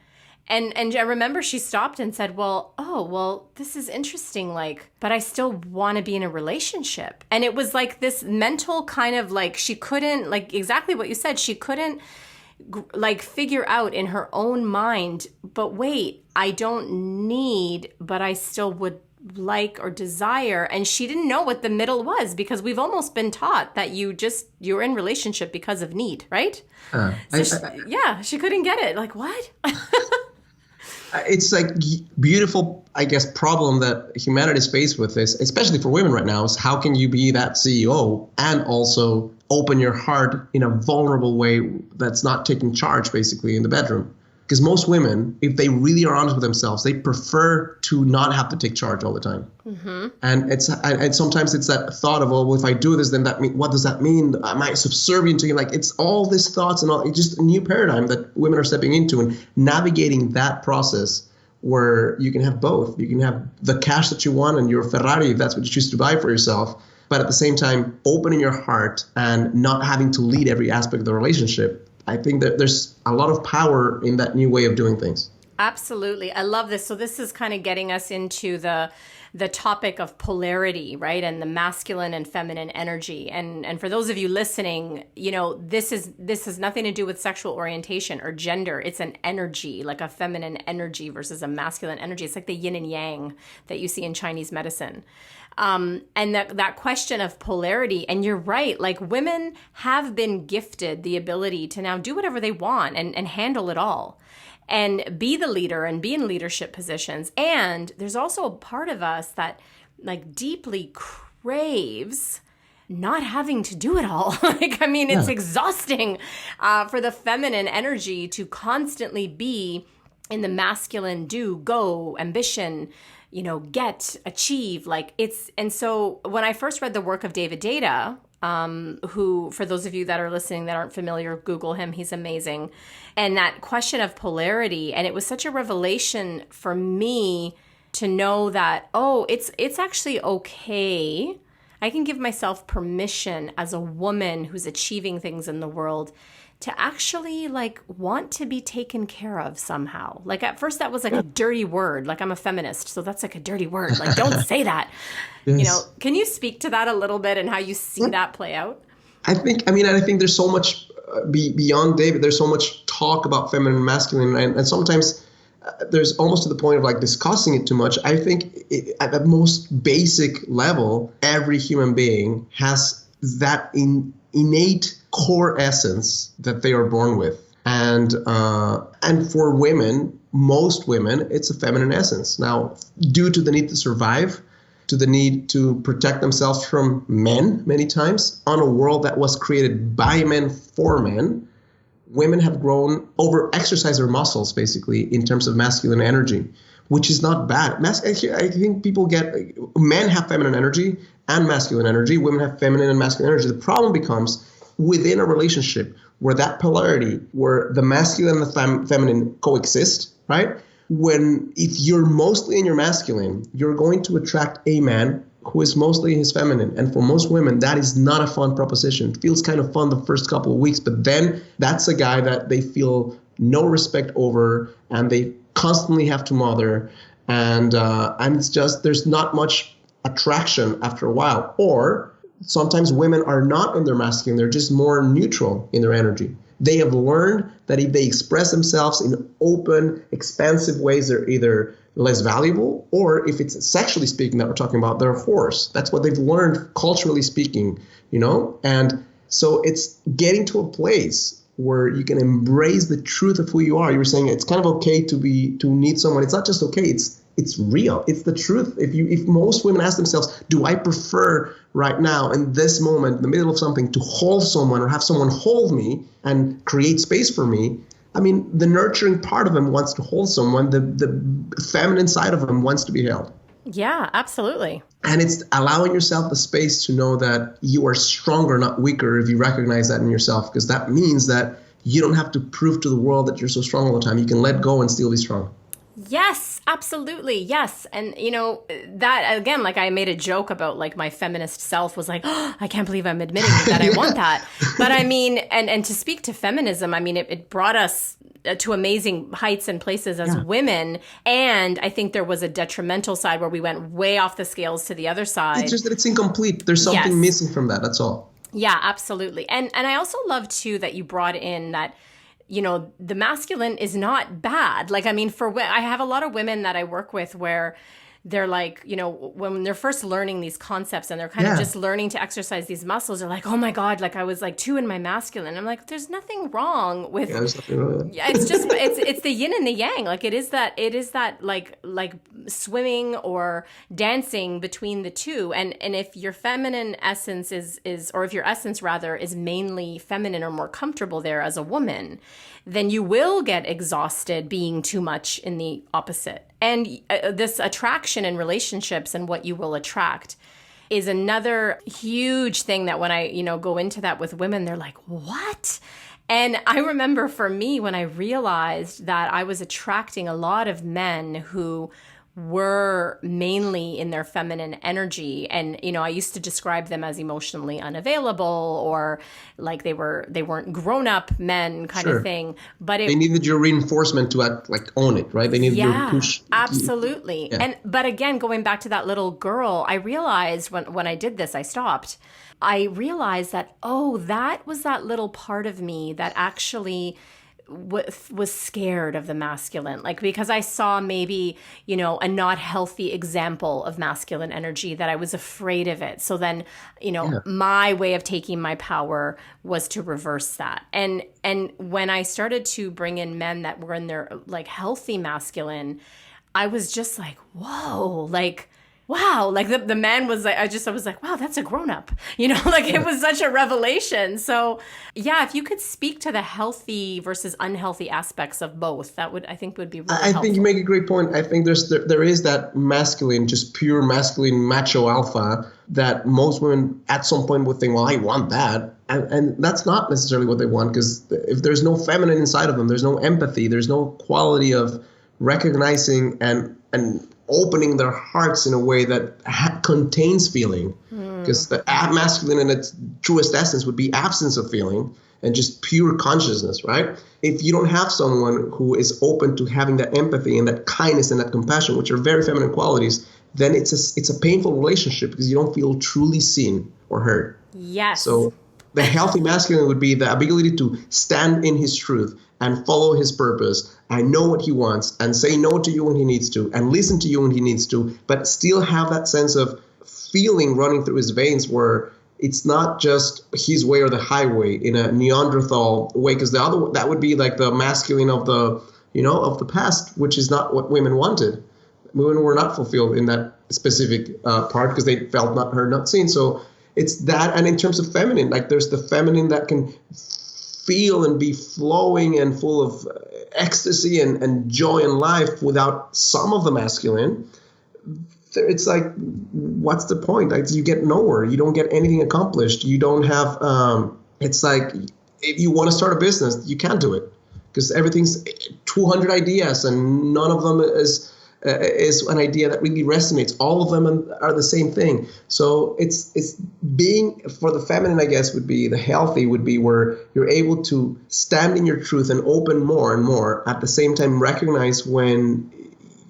And I remember she stopped and said, well, this is interesting, like, but I still want to be in a relationship. And it was like this mental kind of like, she couldn't, like exactly what you said, she couldn't like figure out in her own mind, but wait, I don't need, but I still would like or desire. And she didn't know what the middle was, because we've almost been taught that you're in relationship because of need, right? She couldn't get it. Like, what? It's like beautiful, I guess, problem that humanity is faced with this, especially for women right now, is how can you be that CEO and also open your heart in a vulnerable way that's not taking charge, basically, in the bedroom? Because most women, if they really are honest with themselves, they prefer to not have to take charge all the time. Mm-hmm. And sometimes it's that thought of, well, if I do this, then what does that mean? Am I subservient to you? Like, it's all these thoughts and all. It's just a new paradigm that women are stepping into, and navigating that process where you can have both. You can have the cash that you want and your Ferrari, if that's what you choose to buy for yourself, but at the same time, opening your heart and not having to lead every aspect of the relationship. I think that there's a lot of power in that new way of doing things. Absolutely. I love this. So this is kind of getting us into the topic of polarity, right? And the masculine and feminine energy. And for those of you listening, this has nothing to do with sexual orientation or gender. It's an energy, like a feminine energy versus a masculine energy. It's like the yin and yang that you see in Chinese medicine. And that question of polarity, and you're right, like women have been gifted the ability to now do whatever they want and handle it all and be the leader and be in leadership positions. And there's also a part of us that like deeply craves not having to do it all. It's exhausting for the feminine energy to constantly be in the masculine do, go, ambition, get, achieve, and so when I first read the work of David Deida, who, for those of you that are listening that aren't familiar, Google him, he's amazing. And that question of polarity, and it was such a revelation for me to know that, it's actually okay. I can give myself permission as a woman who's achieving things in the world to actually want to be taken care of somehow. Like at first that was like a dirty word. Like I'm a feminist, so that's like a dirty word. Like don't say that. Yes. Can you speak to that a little bit and how you see that play out? I think there's so much beyond David. There's so much talk about feminine and masculine, and sometimes there's almost to the point of discussing it too much. I think at the most basic level, every human being has that innate core essence that they are born with. And for women, most women, it's a feminine essence. Now, due to the need to survive, to the need to protect themselves from men many times, on a world that was created by men for men, women have grown over-exercise their muscles, basically, in terms of masculine energy, which is not bad. I think men have feminine energy and masculine energy. Women have feminine and masculine energy. The problem becomes within a relationship where that polarity, where the masculine and the feminine coexist, right? If you're mostly in your masculine, you're going to attract a man who is mostly his feminine. And for most women, that is not a fun proposition. It feels kind of fun the first couple of weeks, but then that's a guy that they feel no respect over, and they constantly have to mother. And it's just, there's not much attraction after a while. Or sometimes women are not in their masculine, they're just more neutral in their energy. They have learned that if they express themselves in open, expansive ways, they're either less valuable, or if it's sexually speaking that we're talking about, they're a horse. That's what they've learned culturally speaking, And so it's getting to a place where you can embrace the truth of who you are. You were saying it's kind of okay to need someone. It's not just okay. It's real. It's the truth. If most women ask themselves, do I prefer right now in this moment, in the middle of something, to hold someone or have someone hold me and create space for me? I mean, the nurturing part of them wants to hold someone. The feminine side of them wants to be held. Yeah, absolutely. And it's allowing yourself the space to know that you are stronger, not weaker, if you recognize that in yourself, because that means that you don't have to prove to the world that you're so strong all the time. You can let go and still be strong. Yes, absolutely. Yes. And that again, like I made a joke about like my feminist self was like, oh, I can't believe I'm admitting that I want that. But I mean, and to speak to feminism, I mean, it brought us to amazing heights and places as women. And I think there was a detrimental side where we went way off the scales to the other side. It's just that it's incomplete. There's something missing from that. That's all. Yeah, absolutely. And I also love too that you brought in that the masculine is not bad. Like, I mean, I have a lot of women that I work with where they're like, when they're first learning these concepts and they're kind of just learning to exercise these muscles, they're like, oh my God, like I was like too in my masculine. I'm like, there's nothing wrong with, there's nothing wrong with it. It's just, it's the yin and the yang. Like it is that like swimming or dancing between the two. And if your feminine essence is, or if your essence rather is mainly feminine or more comfortable there as a woman, then you will get exhausted being too much in the opposite. And this attraction in relationships and what you will attract is another huge thing that when I, go into that with women, they're like, what? And I remember for me, when I realized that I was attracting a lot of men who were mainly in their feminine energy. And, I used to describe them as emotionally unavailable or like they weren't grown up men kind of thing. But they needed your reinforcement to act like own it, right? They needed your push. Absolutely. Yeah. But again, going back to that little girl, I realized when I did this, I stopped. I realized that, that was that little part of me that actually was scared of the masculine, like because I saw maybe, a not healthy example of masculine energy that I was afraid of it. So then, my way of taking my power was to reverse that. And when I started to bring in men that were in their like healthy masculine, I was just like, whoa, like, wow, like the man was like, I was like, wow, that's a grown up, like it was such a revelation. So yeah, if you could speak to the healthy versus unhealthy aspects of both, that I think would be really helpful. I think you make a great point. I think there is that masculine, just pure masculine macho alpha that most women at some point would think, well, I want that. And that's not necessarily what they want, because if there's no feminine inside of them, there's no empathy, there's no quality of recognizing and opening their hearts in a way that contains feeling, because the masculine in its truest essence would be absence of feeling and just pure consciousness, right? If you don't have someone who is open to having that empathy and that kindness and that compassion, which are very feminine qualities, then it's a painful relationship because you don't feel truly seen or heard. Yes. So the healthy masculine would be the ability to stand in his truth and follow his purpose and know what he wants and say no to you when he needs to and listen to you when he needs to, but still have that sense of feeling running through his veins where it's not just his way or the highway in a Neanderthal way, because that would be like the masculine of the of the past, which is not what women wanted. Women were not fulfilled in that specific part because they felt not heard, not seen. So it's that. And in terms of feminine, like there's the feminine that can feel and be flowing and full of ecstasy and joy in life without some of the masculine. It's like, what's the point? Like, you get nowhere. You don't get anything accomplished. You don't have, it's like, if you want to start a business, you can't do it because everything's 200 ideas and none of them is an idea that really resonates. All of them are the same thing. So it's being, for the feminine, I guess, would be the healthy would be where you're able to stand in your truth and open more and more, at the same time recognize when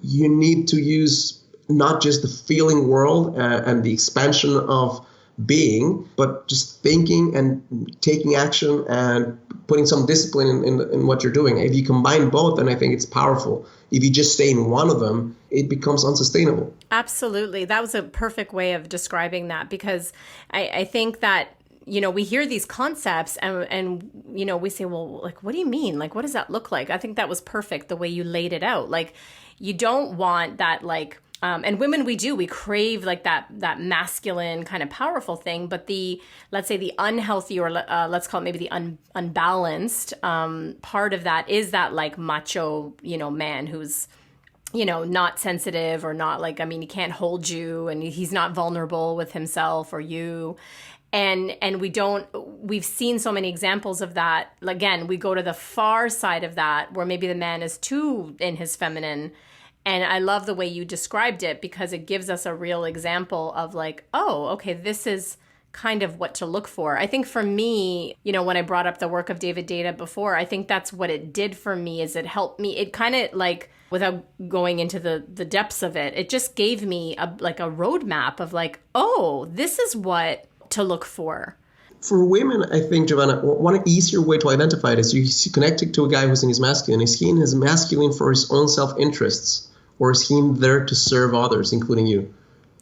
you need to use not just the feeling world and the expansion of being, but just thinking and taking action and putting some discipline in what you're doing. If you combine both, then I think it's powerful. If you just stay in one of them, it becomes unsustainable. Absolutely. That was a perfect way of describing that, because I think that, you know, we hear these concepts and, you know, we say, well, like, what do you mean? Like, what does that look like? I think that was perfect the way you laid it out. Like, you don't want that, like, and women, we crave like that masculine kind of powerful thing, but let's say the unhealthy, or let's call it maybe the unbalanced part of that is that like macho, you know, man who's, you know, not sensitive, or not like, I mean, he can't hold you, and he's not vulnerable with himself or you. And we've seen so many examples of that. Again, we go to the far side of that, where maybe the man is too in his feminine. And I love the way you described it, because it gives us a real example of like, oh, okay, this is kind of what to look for. I think for me, you know, when I brought up the work of David Deida before, I think that's what it did for me, is it helped me. It kind of like, without going into the depths of it, it just gave me a roadmap of like, oh, this is what to look for. For women, I think, Giovanna, one easier way to identify it is you connect to a guy who's in his masculine. Is he in his masculine for his own self-interests, or is he there to serve others, including you?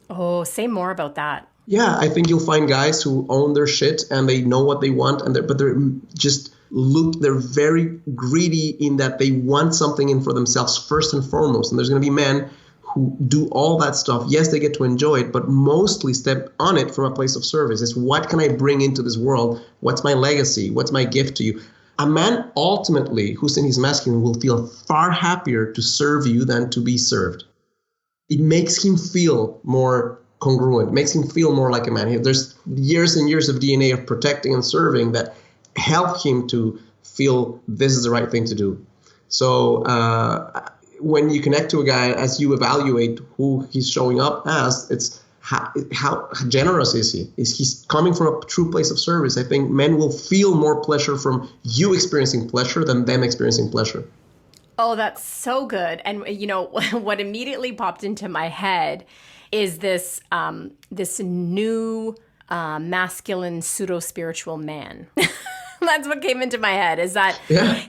Oh, say more about that. Yeah, I think you'll find guys who own their shit and they know what they want, but they're very greedy in that they want something in for themselves first and foremost. And there's going to be men who do all that stuff. Yes, they get to enjoy it, but mostly step on it from a place of service. It's what can I bring into this world? What's my legacy? What's my gift to you? A man ultimately who's in his masculine will feel far happier to serve you than to be served. It makes him feel more congruent, makes him feel more like a man. There's years and years of DNA of protecting and serving that help him to feel this is the right thing to do. So when you connect to a guy, as you evaluate who he's showing up as, it's how generous is he? Is he coming from a true place of service? I think men will feel more pleasure from you experiencing pleasure than them experiencing pleasure. Oh, that's so good. And, you know, what immediately popped into my head is this new masculine pseudo-spiritual man. That's what came into my head, is that,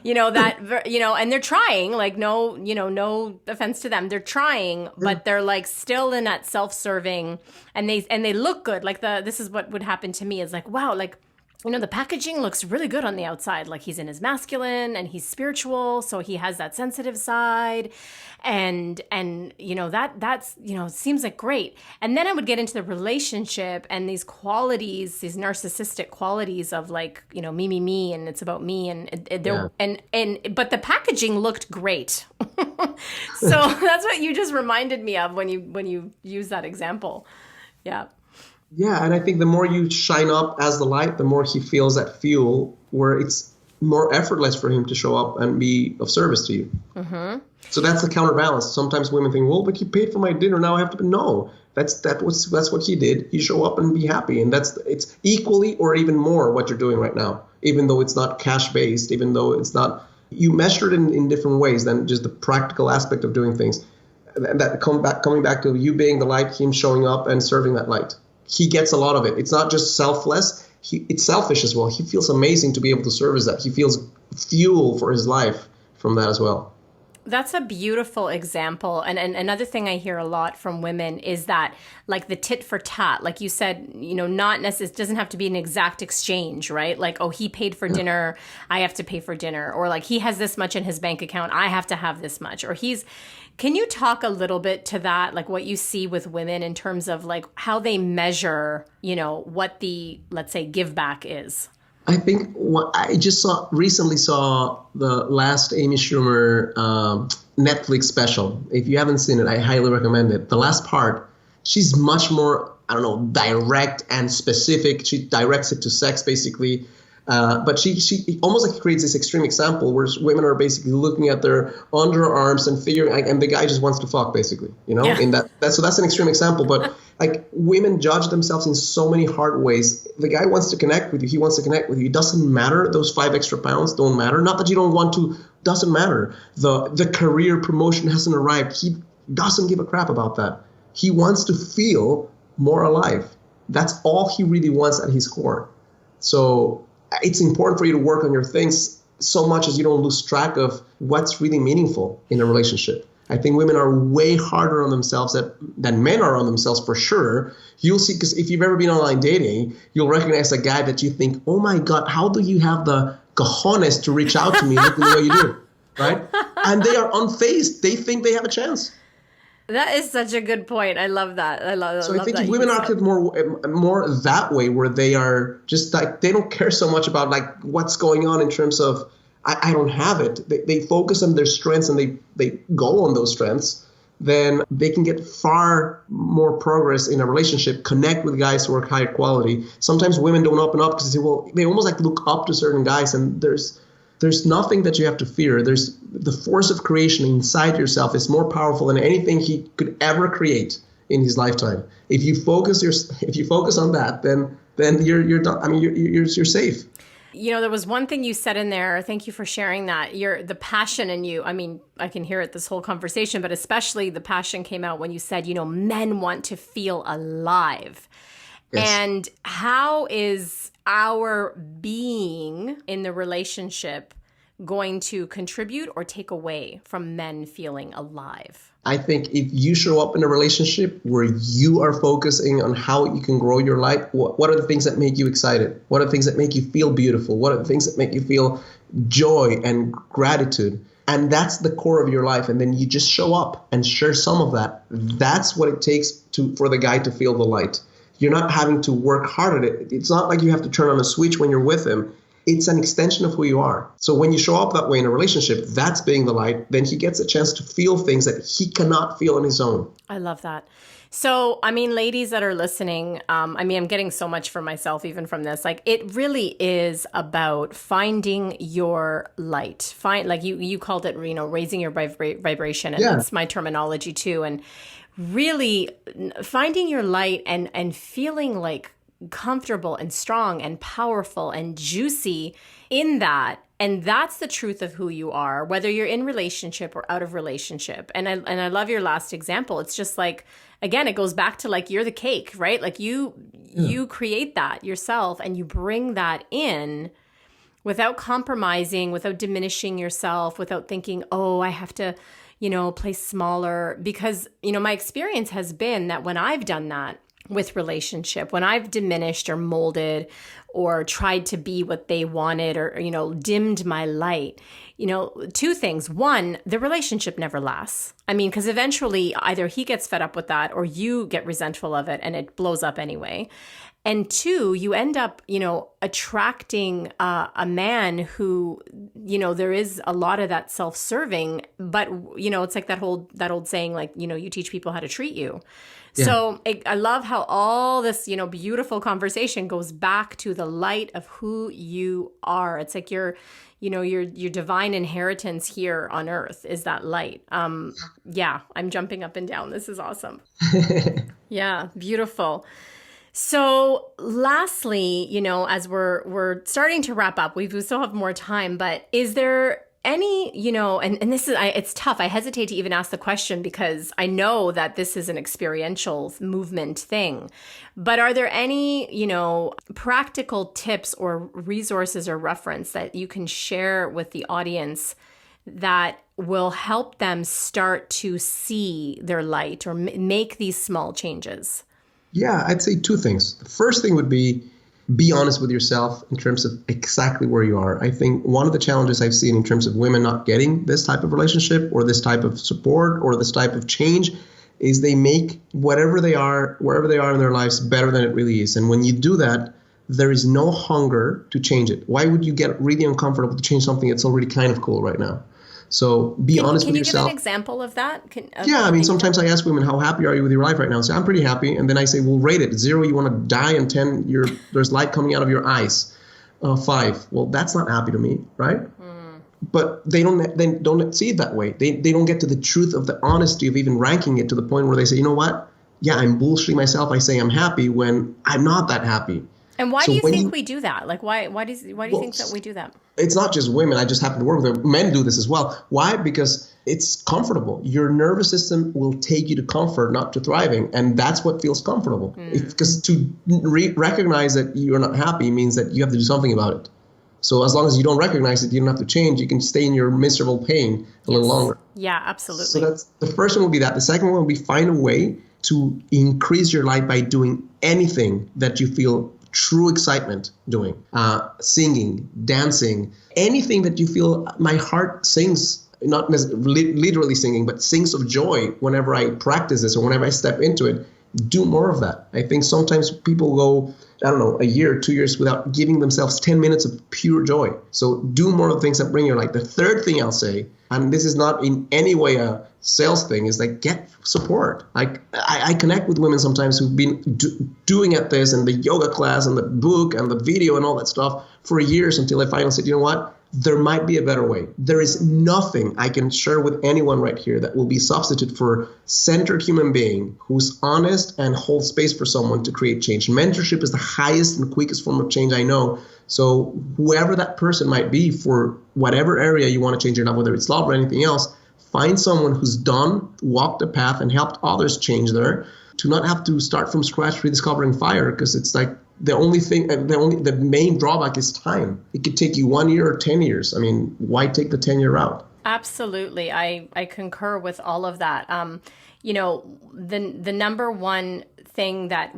you know, and they're trying, like, no offense to them. They're trying, but they're like still in that self-serving, and they look good. Like this is what would happen to me, is like, wow, like, you know, the packaging looks really good on the outside. Like, he's in his masculine and he's spiritual. So he has that sensitive side. And you know, that's, you know, seems like great. And then I would get into the relationship and these qualities, these narcissistic qualities of like, you know, me, and it's about me. But the packaging looked great. So that's what you just reminded me of when you use that example. Yeah. Yeah, and I think the more you shine up as the light, the more he feels that fuel, where it's more effortless for him to show up and be of service to you. Mm-hmm. So that's the counterbalance. Sometimes women think, well, but he paid for my dinner, now I have to. No, that's what he did. You show up and be happy, and it's equally or even more what you're doing right now. Even though it's not cash based, even though it's not, you measure it in different ways than just the practical aspect of doing things. And that coming back to you being the light, him showing up and serving that light. He gets a lot of it. It's not just selfless. It's selfish as well. He feels amazing to be able to service that. He feels fuel for his life from that as well. That's a beautiful example. And another thing I hear a lot from women is that, like, the tit for tat, like you said, you know, not necessarily, it doesn't have to be an exact exchange, right? Like, oh, he paid for dinner, I have to pay for dinner. Or like, he has this much in his bank account, I have to have this much. Or can you talk a little bit to that, like what you see with women in terms of like how they measure, you know, what the, let's say, give back is? I think what I just recently saw the last Amy Schumer Netflix special. If you haven't seen it, I highly recommend it. The last part, she's much more, I don't know, direct and specific. She directs it to sex, basically. But she almost like creates this extreme example where women are basically looking at their underarms and figuring, and the guy just wants to fuck, basically, you know. Yeah. So that's an extreme example. But like, women judge themselves in so many hard ways. The guy wants to connect with you. He wants to connect with you. It doesn't matter. Those 5 extra pounds don't matter. Not that you don't want to. Doesn't matter. The career promotion hasn't arrived. He doesn't give a crap about that. He wants to feel more alive. That's all he really wants at his core. So it's important for you to work on your things so much as you don't lose track of what's really meaningful in a relationship. I think women are way harder on themselves than men are on themselves, for sure. You'll see, because if you've ever been online dating, you'll recognize a guy that you think, oh my God, how do you have the cojones to reach out to me looking the way you do, right? And they are unfazed. They think they have a chance. That is such a good point. I love that. So I think if women acted more that way, where they are just like, they don't care so much about like what's going on in terms of, I don't have it. They focus on their strengths and they go on those strengths, then they can get far more progress in a relationship, connect with guys who are higher quality. Sometimes women don't open up because they almost like look up to certain guys, and there's nothing that you have to fear. There's the force of creation inside yourself is more powerful than anything he could ever create in his lifetime. If you focus on that, then you're done. I mean, you're safe. You know, there was one thing you said in there. Thank you for sharing that. The passion in you. I mean, I can hear it this whole conversation, but especially the passion came out when you said, men want to feel alive. Yes. And how is our being in the relationship going to contribute or take away from men feeling alive? I think if you show up in a relationship where you are focusing on how you can grow your life, what are the things that make you excited? What are the things that make you feel beautiful? What are the things that make you feel joy and gratitude? And that's the core of your life. And then you just show up and share some of that. That's what it takes for the guy to feel the light. You're not having to work hard at it. It's not like you have to turn on a switch when you're with him. It's an extension of who you are. So when you show up that way in a relationship, that's being the light, then he gets a chance to feel things that he cannot feel on his own. I love that. So, I mean, ladies that are listening, I'm getting so much for myself even from this. Like, it really is about finding your light. Like you called it, raising your vibration. And that's my terminology too. And really finding your light and feeling like comfortable and strong and powerful and juicy in that. And that's the truth of who you are, whether you're in relationship or out of relationship. And I love your last example. It's just like, again, it goes back to like, you're the cake, right? Like you create that yourself and you bring that in without compromising, without diminishing yourself, without thinking, oh, I have to, play smaller. Because, my experience has been that when I've done that, with relationship, when I've diminished or molded or tried to be what they wanted or, dimmed my light, two things. One, the relationship never lasts. I mean, because eventually either he gets fed up with that or you get resentful of it and it blows up anyway. And two, you end up, attracting a man who, there is a lot of that self-serving, but, it's like that old saying, like, you teach people how to treat you. Yeah. So I love how all this, beautiful conversation goes back to the light of who you are. It's like your divine inheritance here on earth is that light. Yeah, I'm jumping up and down. This is awesome. Yeah, beautiful. So lastly, as we're starting to wrap up, we still have more time, but is there any, and this is, it's tough. I hesitate to even ask the question because I know that this is an experiential movement thing, but are there any, practical tips or resources or reference that you can share with the audience that will help them start to see their light or make these small changes? Yeah, I'd say two things. The first thing would be honest with yourself in terms of exactly where you are. I think one of the challenges I've seen in terms of women not getting this type of relationship or this type of support or this type of change is they make whatever they are, wherever they are in their lives, better than it really is. And when you do that, there is no hunger to change it. Why would you get really uncomfortable to change something that's already kind of cool right now? So be honest with yourself. Can you give an example of that? Sometimes I ask women, how happy are you with your life right now? So I'm pretty happy. And then I say, well, rate it. 0, you want to die, and 10, there's light coming out of your eyes. 5, well, that's not happy to me, right? But they don't see it that way. They don't get to the truth of the honesty of even ranking it to the point where they say, you know what? Yeah, I'm bullshitting myself. I say I'm happy when I'm not that happy. And why do you think we do that? Like, why do you think that we do that? It's not just women. I just happen to work with them. Men do this as well. Why? Because it's comfortable. Your nervous system will take you to comfort, not to thriving. And that's what feels comfortable. Because to recognize that you're not happy means that you have to do something about it. So as long as you don't recognize it, you don't have to change. You can stay in your miserable pain a little longer. Yeah, absolutely. So that's the first one will be that. The second one will be find a way to increase your life by doing anything that you feel true excitement doing. Singing, dancing, anything that you feel my heart sings, not literally singing, but sings of joy whenever I practice this or whenever I step into it. Do more of that. I think sometimes people go, I don't know, a year, 2 years without giving themselves 10 minutes of pure joy. So do more of the things that bring your life. The third thing I'll say, and this is not in any way a sales thing, is like get support. Like I connect with women sometimes who've been doing at this and the yoga class and the book and the video and all that stuff for years until I finally said, you know what? There might be a better way. There is nothing I can share with anyone right here that will be substitute for centered human being who's honest and holds space for someone to create change. Mentorship is the highest and quickest form of change I know. So whoever that person might be for whatever area you want to change your life, whether it's love or anything else, find someone who's walked the path and helped others change there, to not have to start from scratch rediscovering fire, because it's like the main drawback is time. It could take you 1 year or 10 years. I mean, why take the 10-year route? Absolutely. I concur with all of that. The number one thing that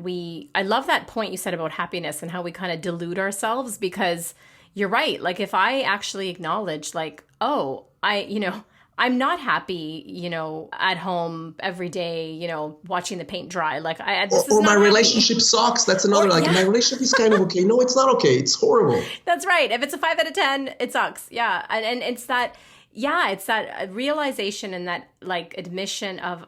I love that point you said about happiness and how we kind of delude ourselves, because you're right. Like if I actually acknowledge like, oh, I'm not happy, at home every day, watching the paint dry. Like or my relationship sucks. That's another, my relationship is kind of okay. No, it's not okay. It's horrible. That's right. If it's a 5 out of 10, it sucks. Yeah. And it's that, it's that realization and that like admission of,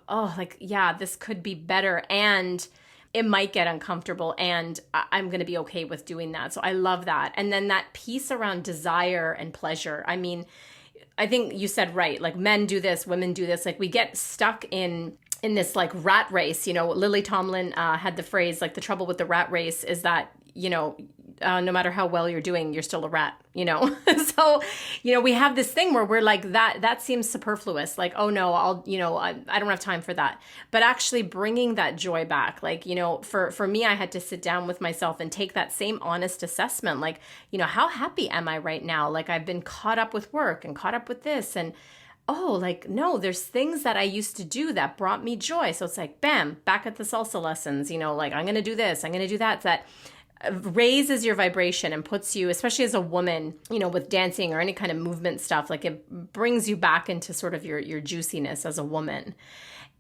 this could be better. And it might get uncomfortable and I'm going to be okay with doing that. So I love that. And then that piece around desire and pleasure. I mean, I think you said right, like men do this, women do this. Like we get stuck in this like rat race. Lily Tomlin had the phrase, like the trouble with the rat race is that, no matter how well you're doing, you're still a rat, So, we have this thing where we're like that seems superfluous. Like, oh no, I don't have time for that. But actually bringing that joy back, like, for me, I had to sit down with myself and take that same honest assessment. Like, how happy am I right now? Like I've been caught up with work and caught up with this and, no, there's things that I used to do that brought me joy. So it's like, bam, back at the salsa lessons, like I'm going to do this, I'm going to do that. That raises your vibration and puts you, especially as a woman, with dancing or any kind of movement stuff, like it brings you back into sort of your juiciness as a woman.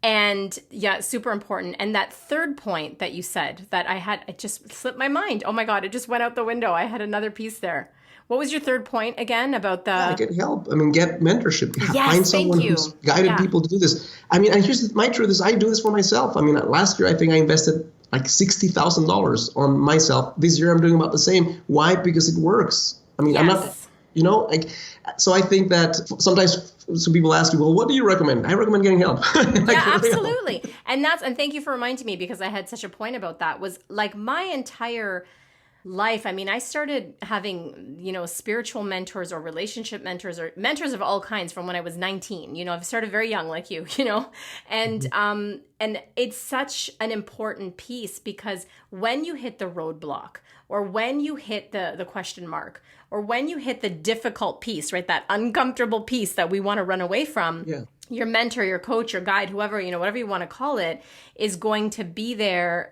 And yeah, super important. And that third point that you said that it just slipped my mind. Oh my God, it just went out the window. I had another piece there. What was your third point again about the... get help. I mean, get mentorship. Yes, find someone who's guided people to do this. I mean, and here's my truth is I do this for myself. I mean, last year, I think I invested like $60,000 on myself. This year, I'm doing about the same. Why? Because it works. I mean, I'm not, so I think that sometimes some people ask you, well, what do you recommend? I recommend getting help. Absolutely. And thank you for reminding me, because I had such a point about that, was like my entire life. I mean, I started having, spiritual mentors or relationship mentors or mentors of all kinds from when I was 19. I've started very young like you, and it's such an important piece, because when you hit the roadblock or when you hit the question mark or when you hit the difficult piece, right, that uncomfortable piece that we want to run away from, your mentor, your coach, your guide, whoever, whatever you want to call it, is going to be there,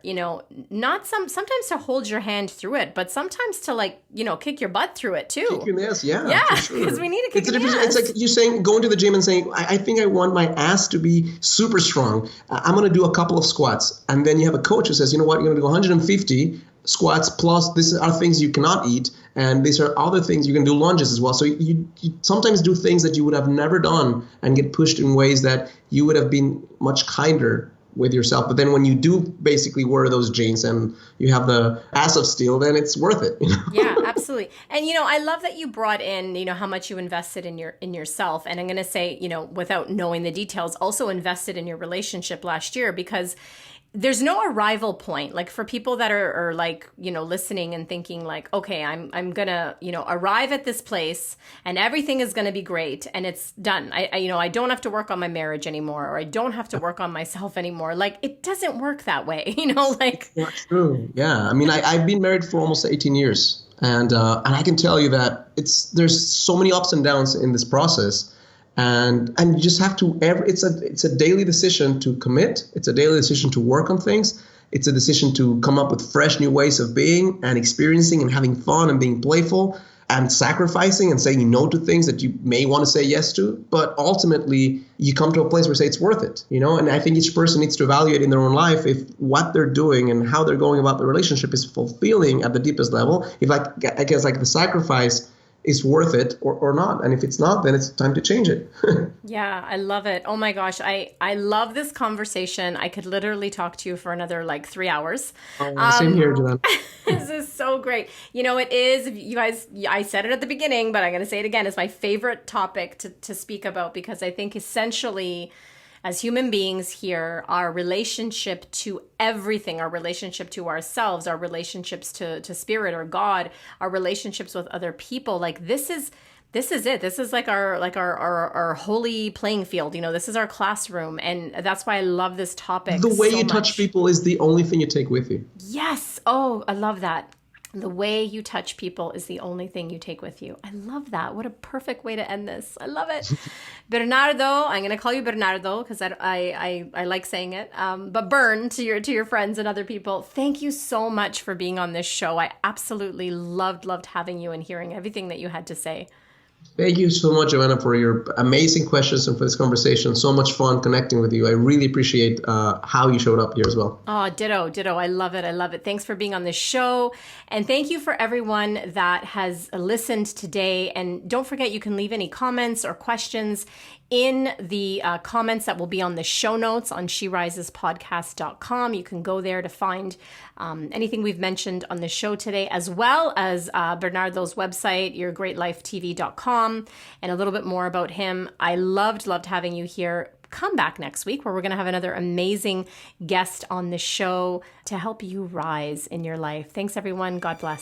sometimes to hold your hand through it, but sometimes to kick your butt through it too. Kick your ass, yeah. Yeah, because we need to kick your ass. It's like you saying, going to the gym and saying, I think I want my ass to be super strong. I'm going to do a couple of squats. And then you have a coach who says, you know what, you're going to do 150 squats, plus these are things you cannot eat, and these are other things you can do, lunges as well. So you sometimes do things that you would have never done and get pushed in ways that you would have been much kinder with yourself. But then when you do basically wear those jeans and you have the ass of steel, then it's worth it. Yeah, Absolutely. And, I love that you brought in, how much you invested in yourself. And I'm going to say, without knowing the details, also invested in your relationship last year, because there's no arrival point. Like for people that are like, listening and thinking like, okay, I'm gonna, arrive at this place and everything is gonna be great and it's done. I don't have to work on my marriage anymore, or I don't have to work on myself anymore. Like it doesn't work that way, like. That's true. Yeah. I mean, I've been married for almost 18 years and I can tell you that there's so many ups and downs in this process. And you just have to, it's a daily decision to commit. It's a daily decision to work on things. It's a decision to come up with fresh new ways of being and experiencing and having fun and being playful and sacrificing and saying no to things that you may want to say yes to. But ultimately, you come to a place where you say it's worth it, And I think each person needs to evaluate in their own life if what they're doing and how they're going about the relationship is fulfilling at the deepest level. If I guess the sacrifice is worth it or not. And if it's not, then it's time to change it. Yeah, I love it. Oh my gosh. I love this conversation. I could literally talk to you for another 3 hours. Same here, Joanne. This is so great. It is, you guys, I said it at the beginning, but I'm going to say it again. It's my favorite topic to speak about, because I think essentially as human beings here, our relationship to everything, our relationship to ourselves, our relationships to spirit or God, our relationships with other people, this is it. This is our holy playing field. This is our classroom. And that's why I love this topic. The way you touch people is the only thing you take with you. Yes. Oh, I love that. The way you touch people is the only thing you take with you. I love that. What a perfect way to end this. I love it. Bernardo, I'm going to call you Bernardo because I like saying it. But Bern to your friends and other people, thank you so much for being on this show. I absolutely loved having you and hearing everything that you had to say. Thank you so much, Joanna, for your amazing questions and for this conversation. So much fun connecting with you. I really appreciate how you showed up here as well. Oh, ditto. I love it. Thanks for being on this show. And thank you for everyone that has listened today. And don't forget, you can leave any comments or questions in the comments that will be on the show notes on sherisespodcast.com. You can go there to find anything we've mentioned on the show today, as well as Bernardo's website, yourgreatlifetv.com, and a little bit more about him. I loved having you here. Come back next week where we're going to have another amazing guest on the show to help you rise in your life. Thanks, everyone. God bless.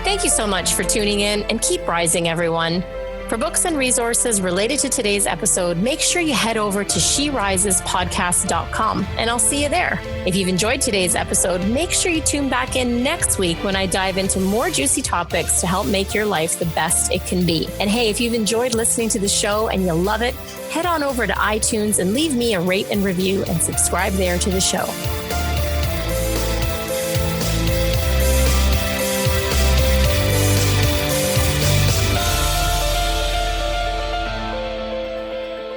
Thank you so much for tuning in, and keep rising, everyone. For books and resources related to today's episode, make sure you head over to sherisespodcast.com, and I'll see you there. If you've enjoyed today's episode, make sure you tune back in next week when I dive into more juicy topics to help make your life the best it can be. And hey, if you've enjoyed listening to the show and you love it, head on over to iTunes and leave me a rate and review and subscribe there to the show.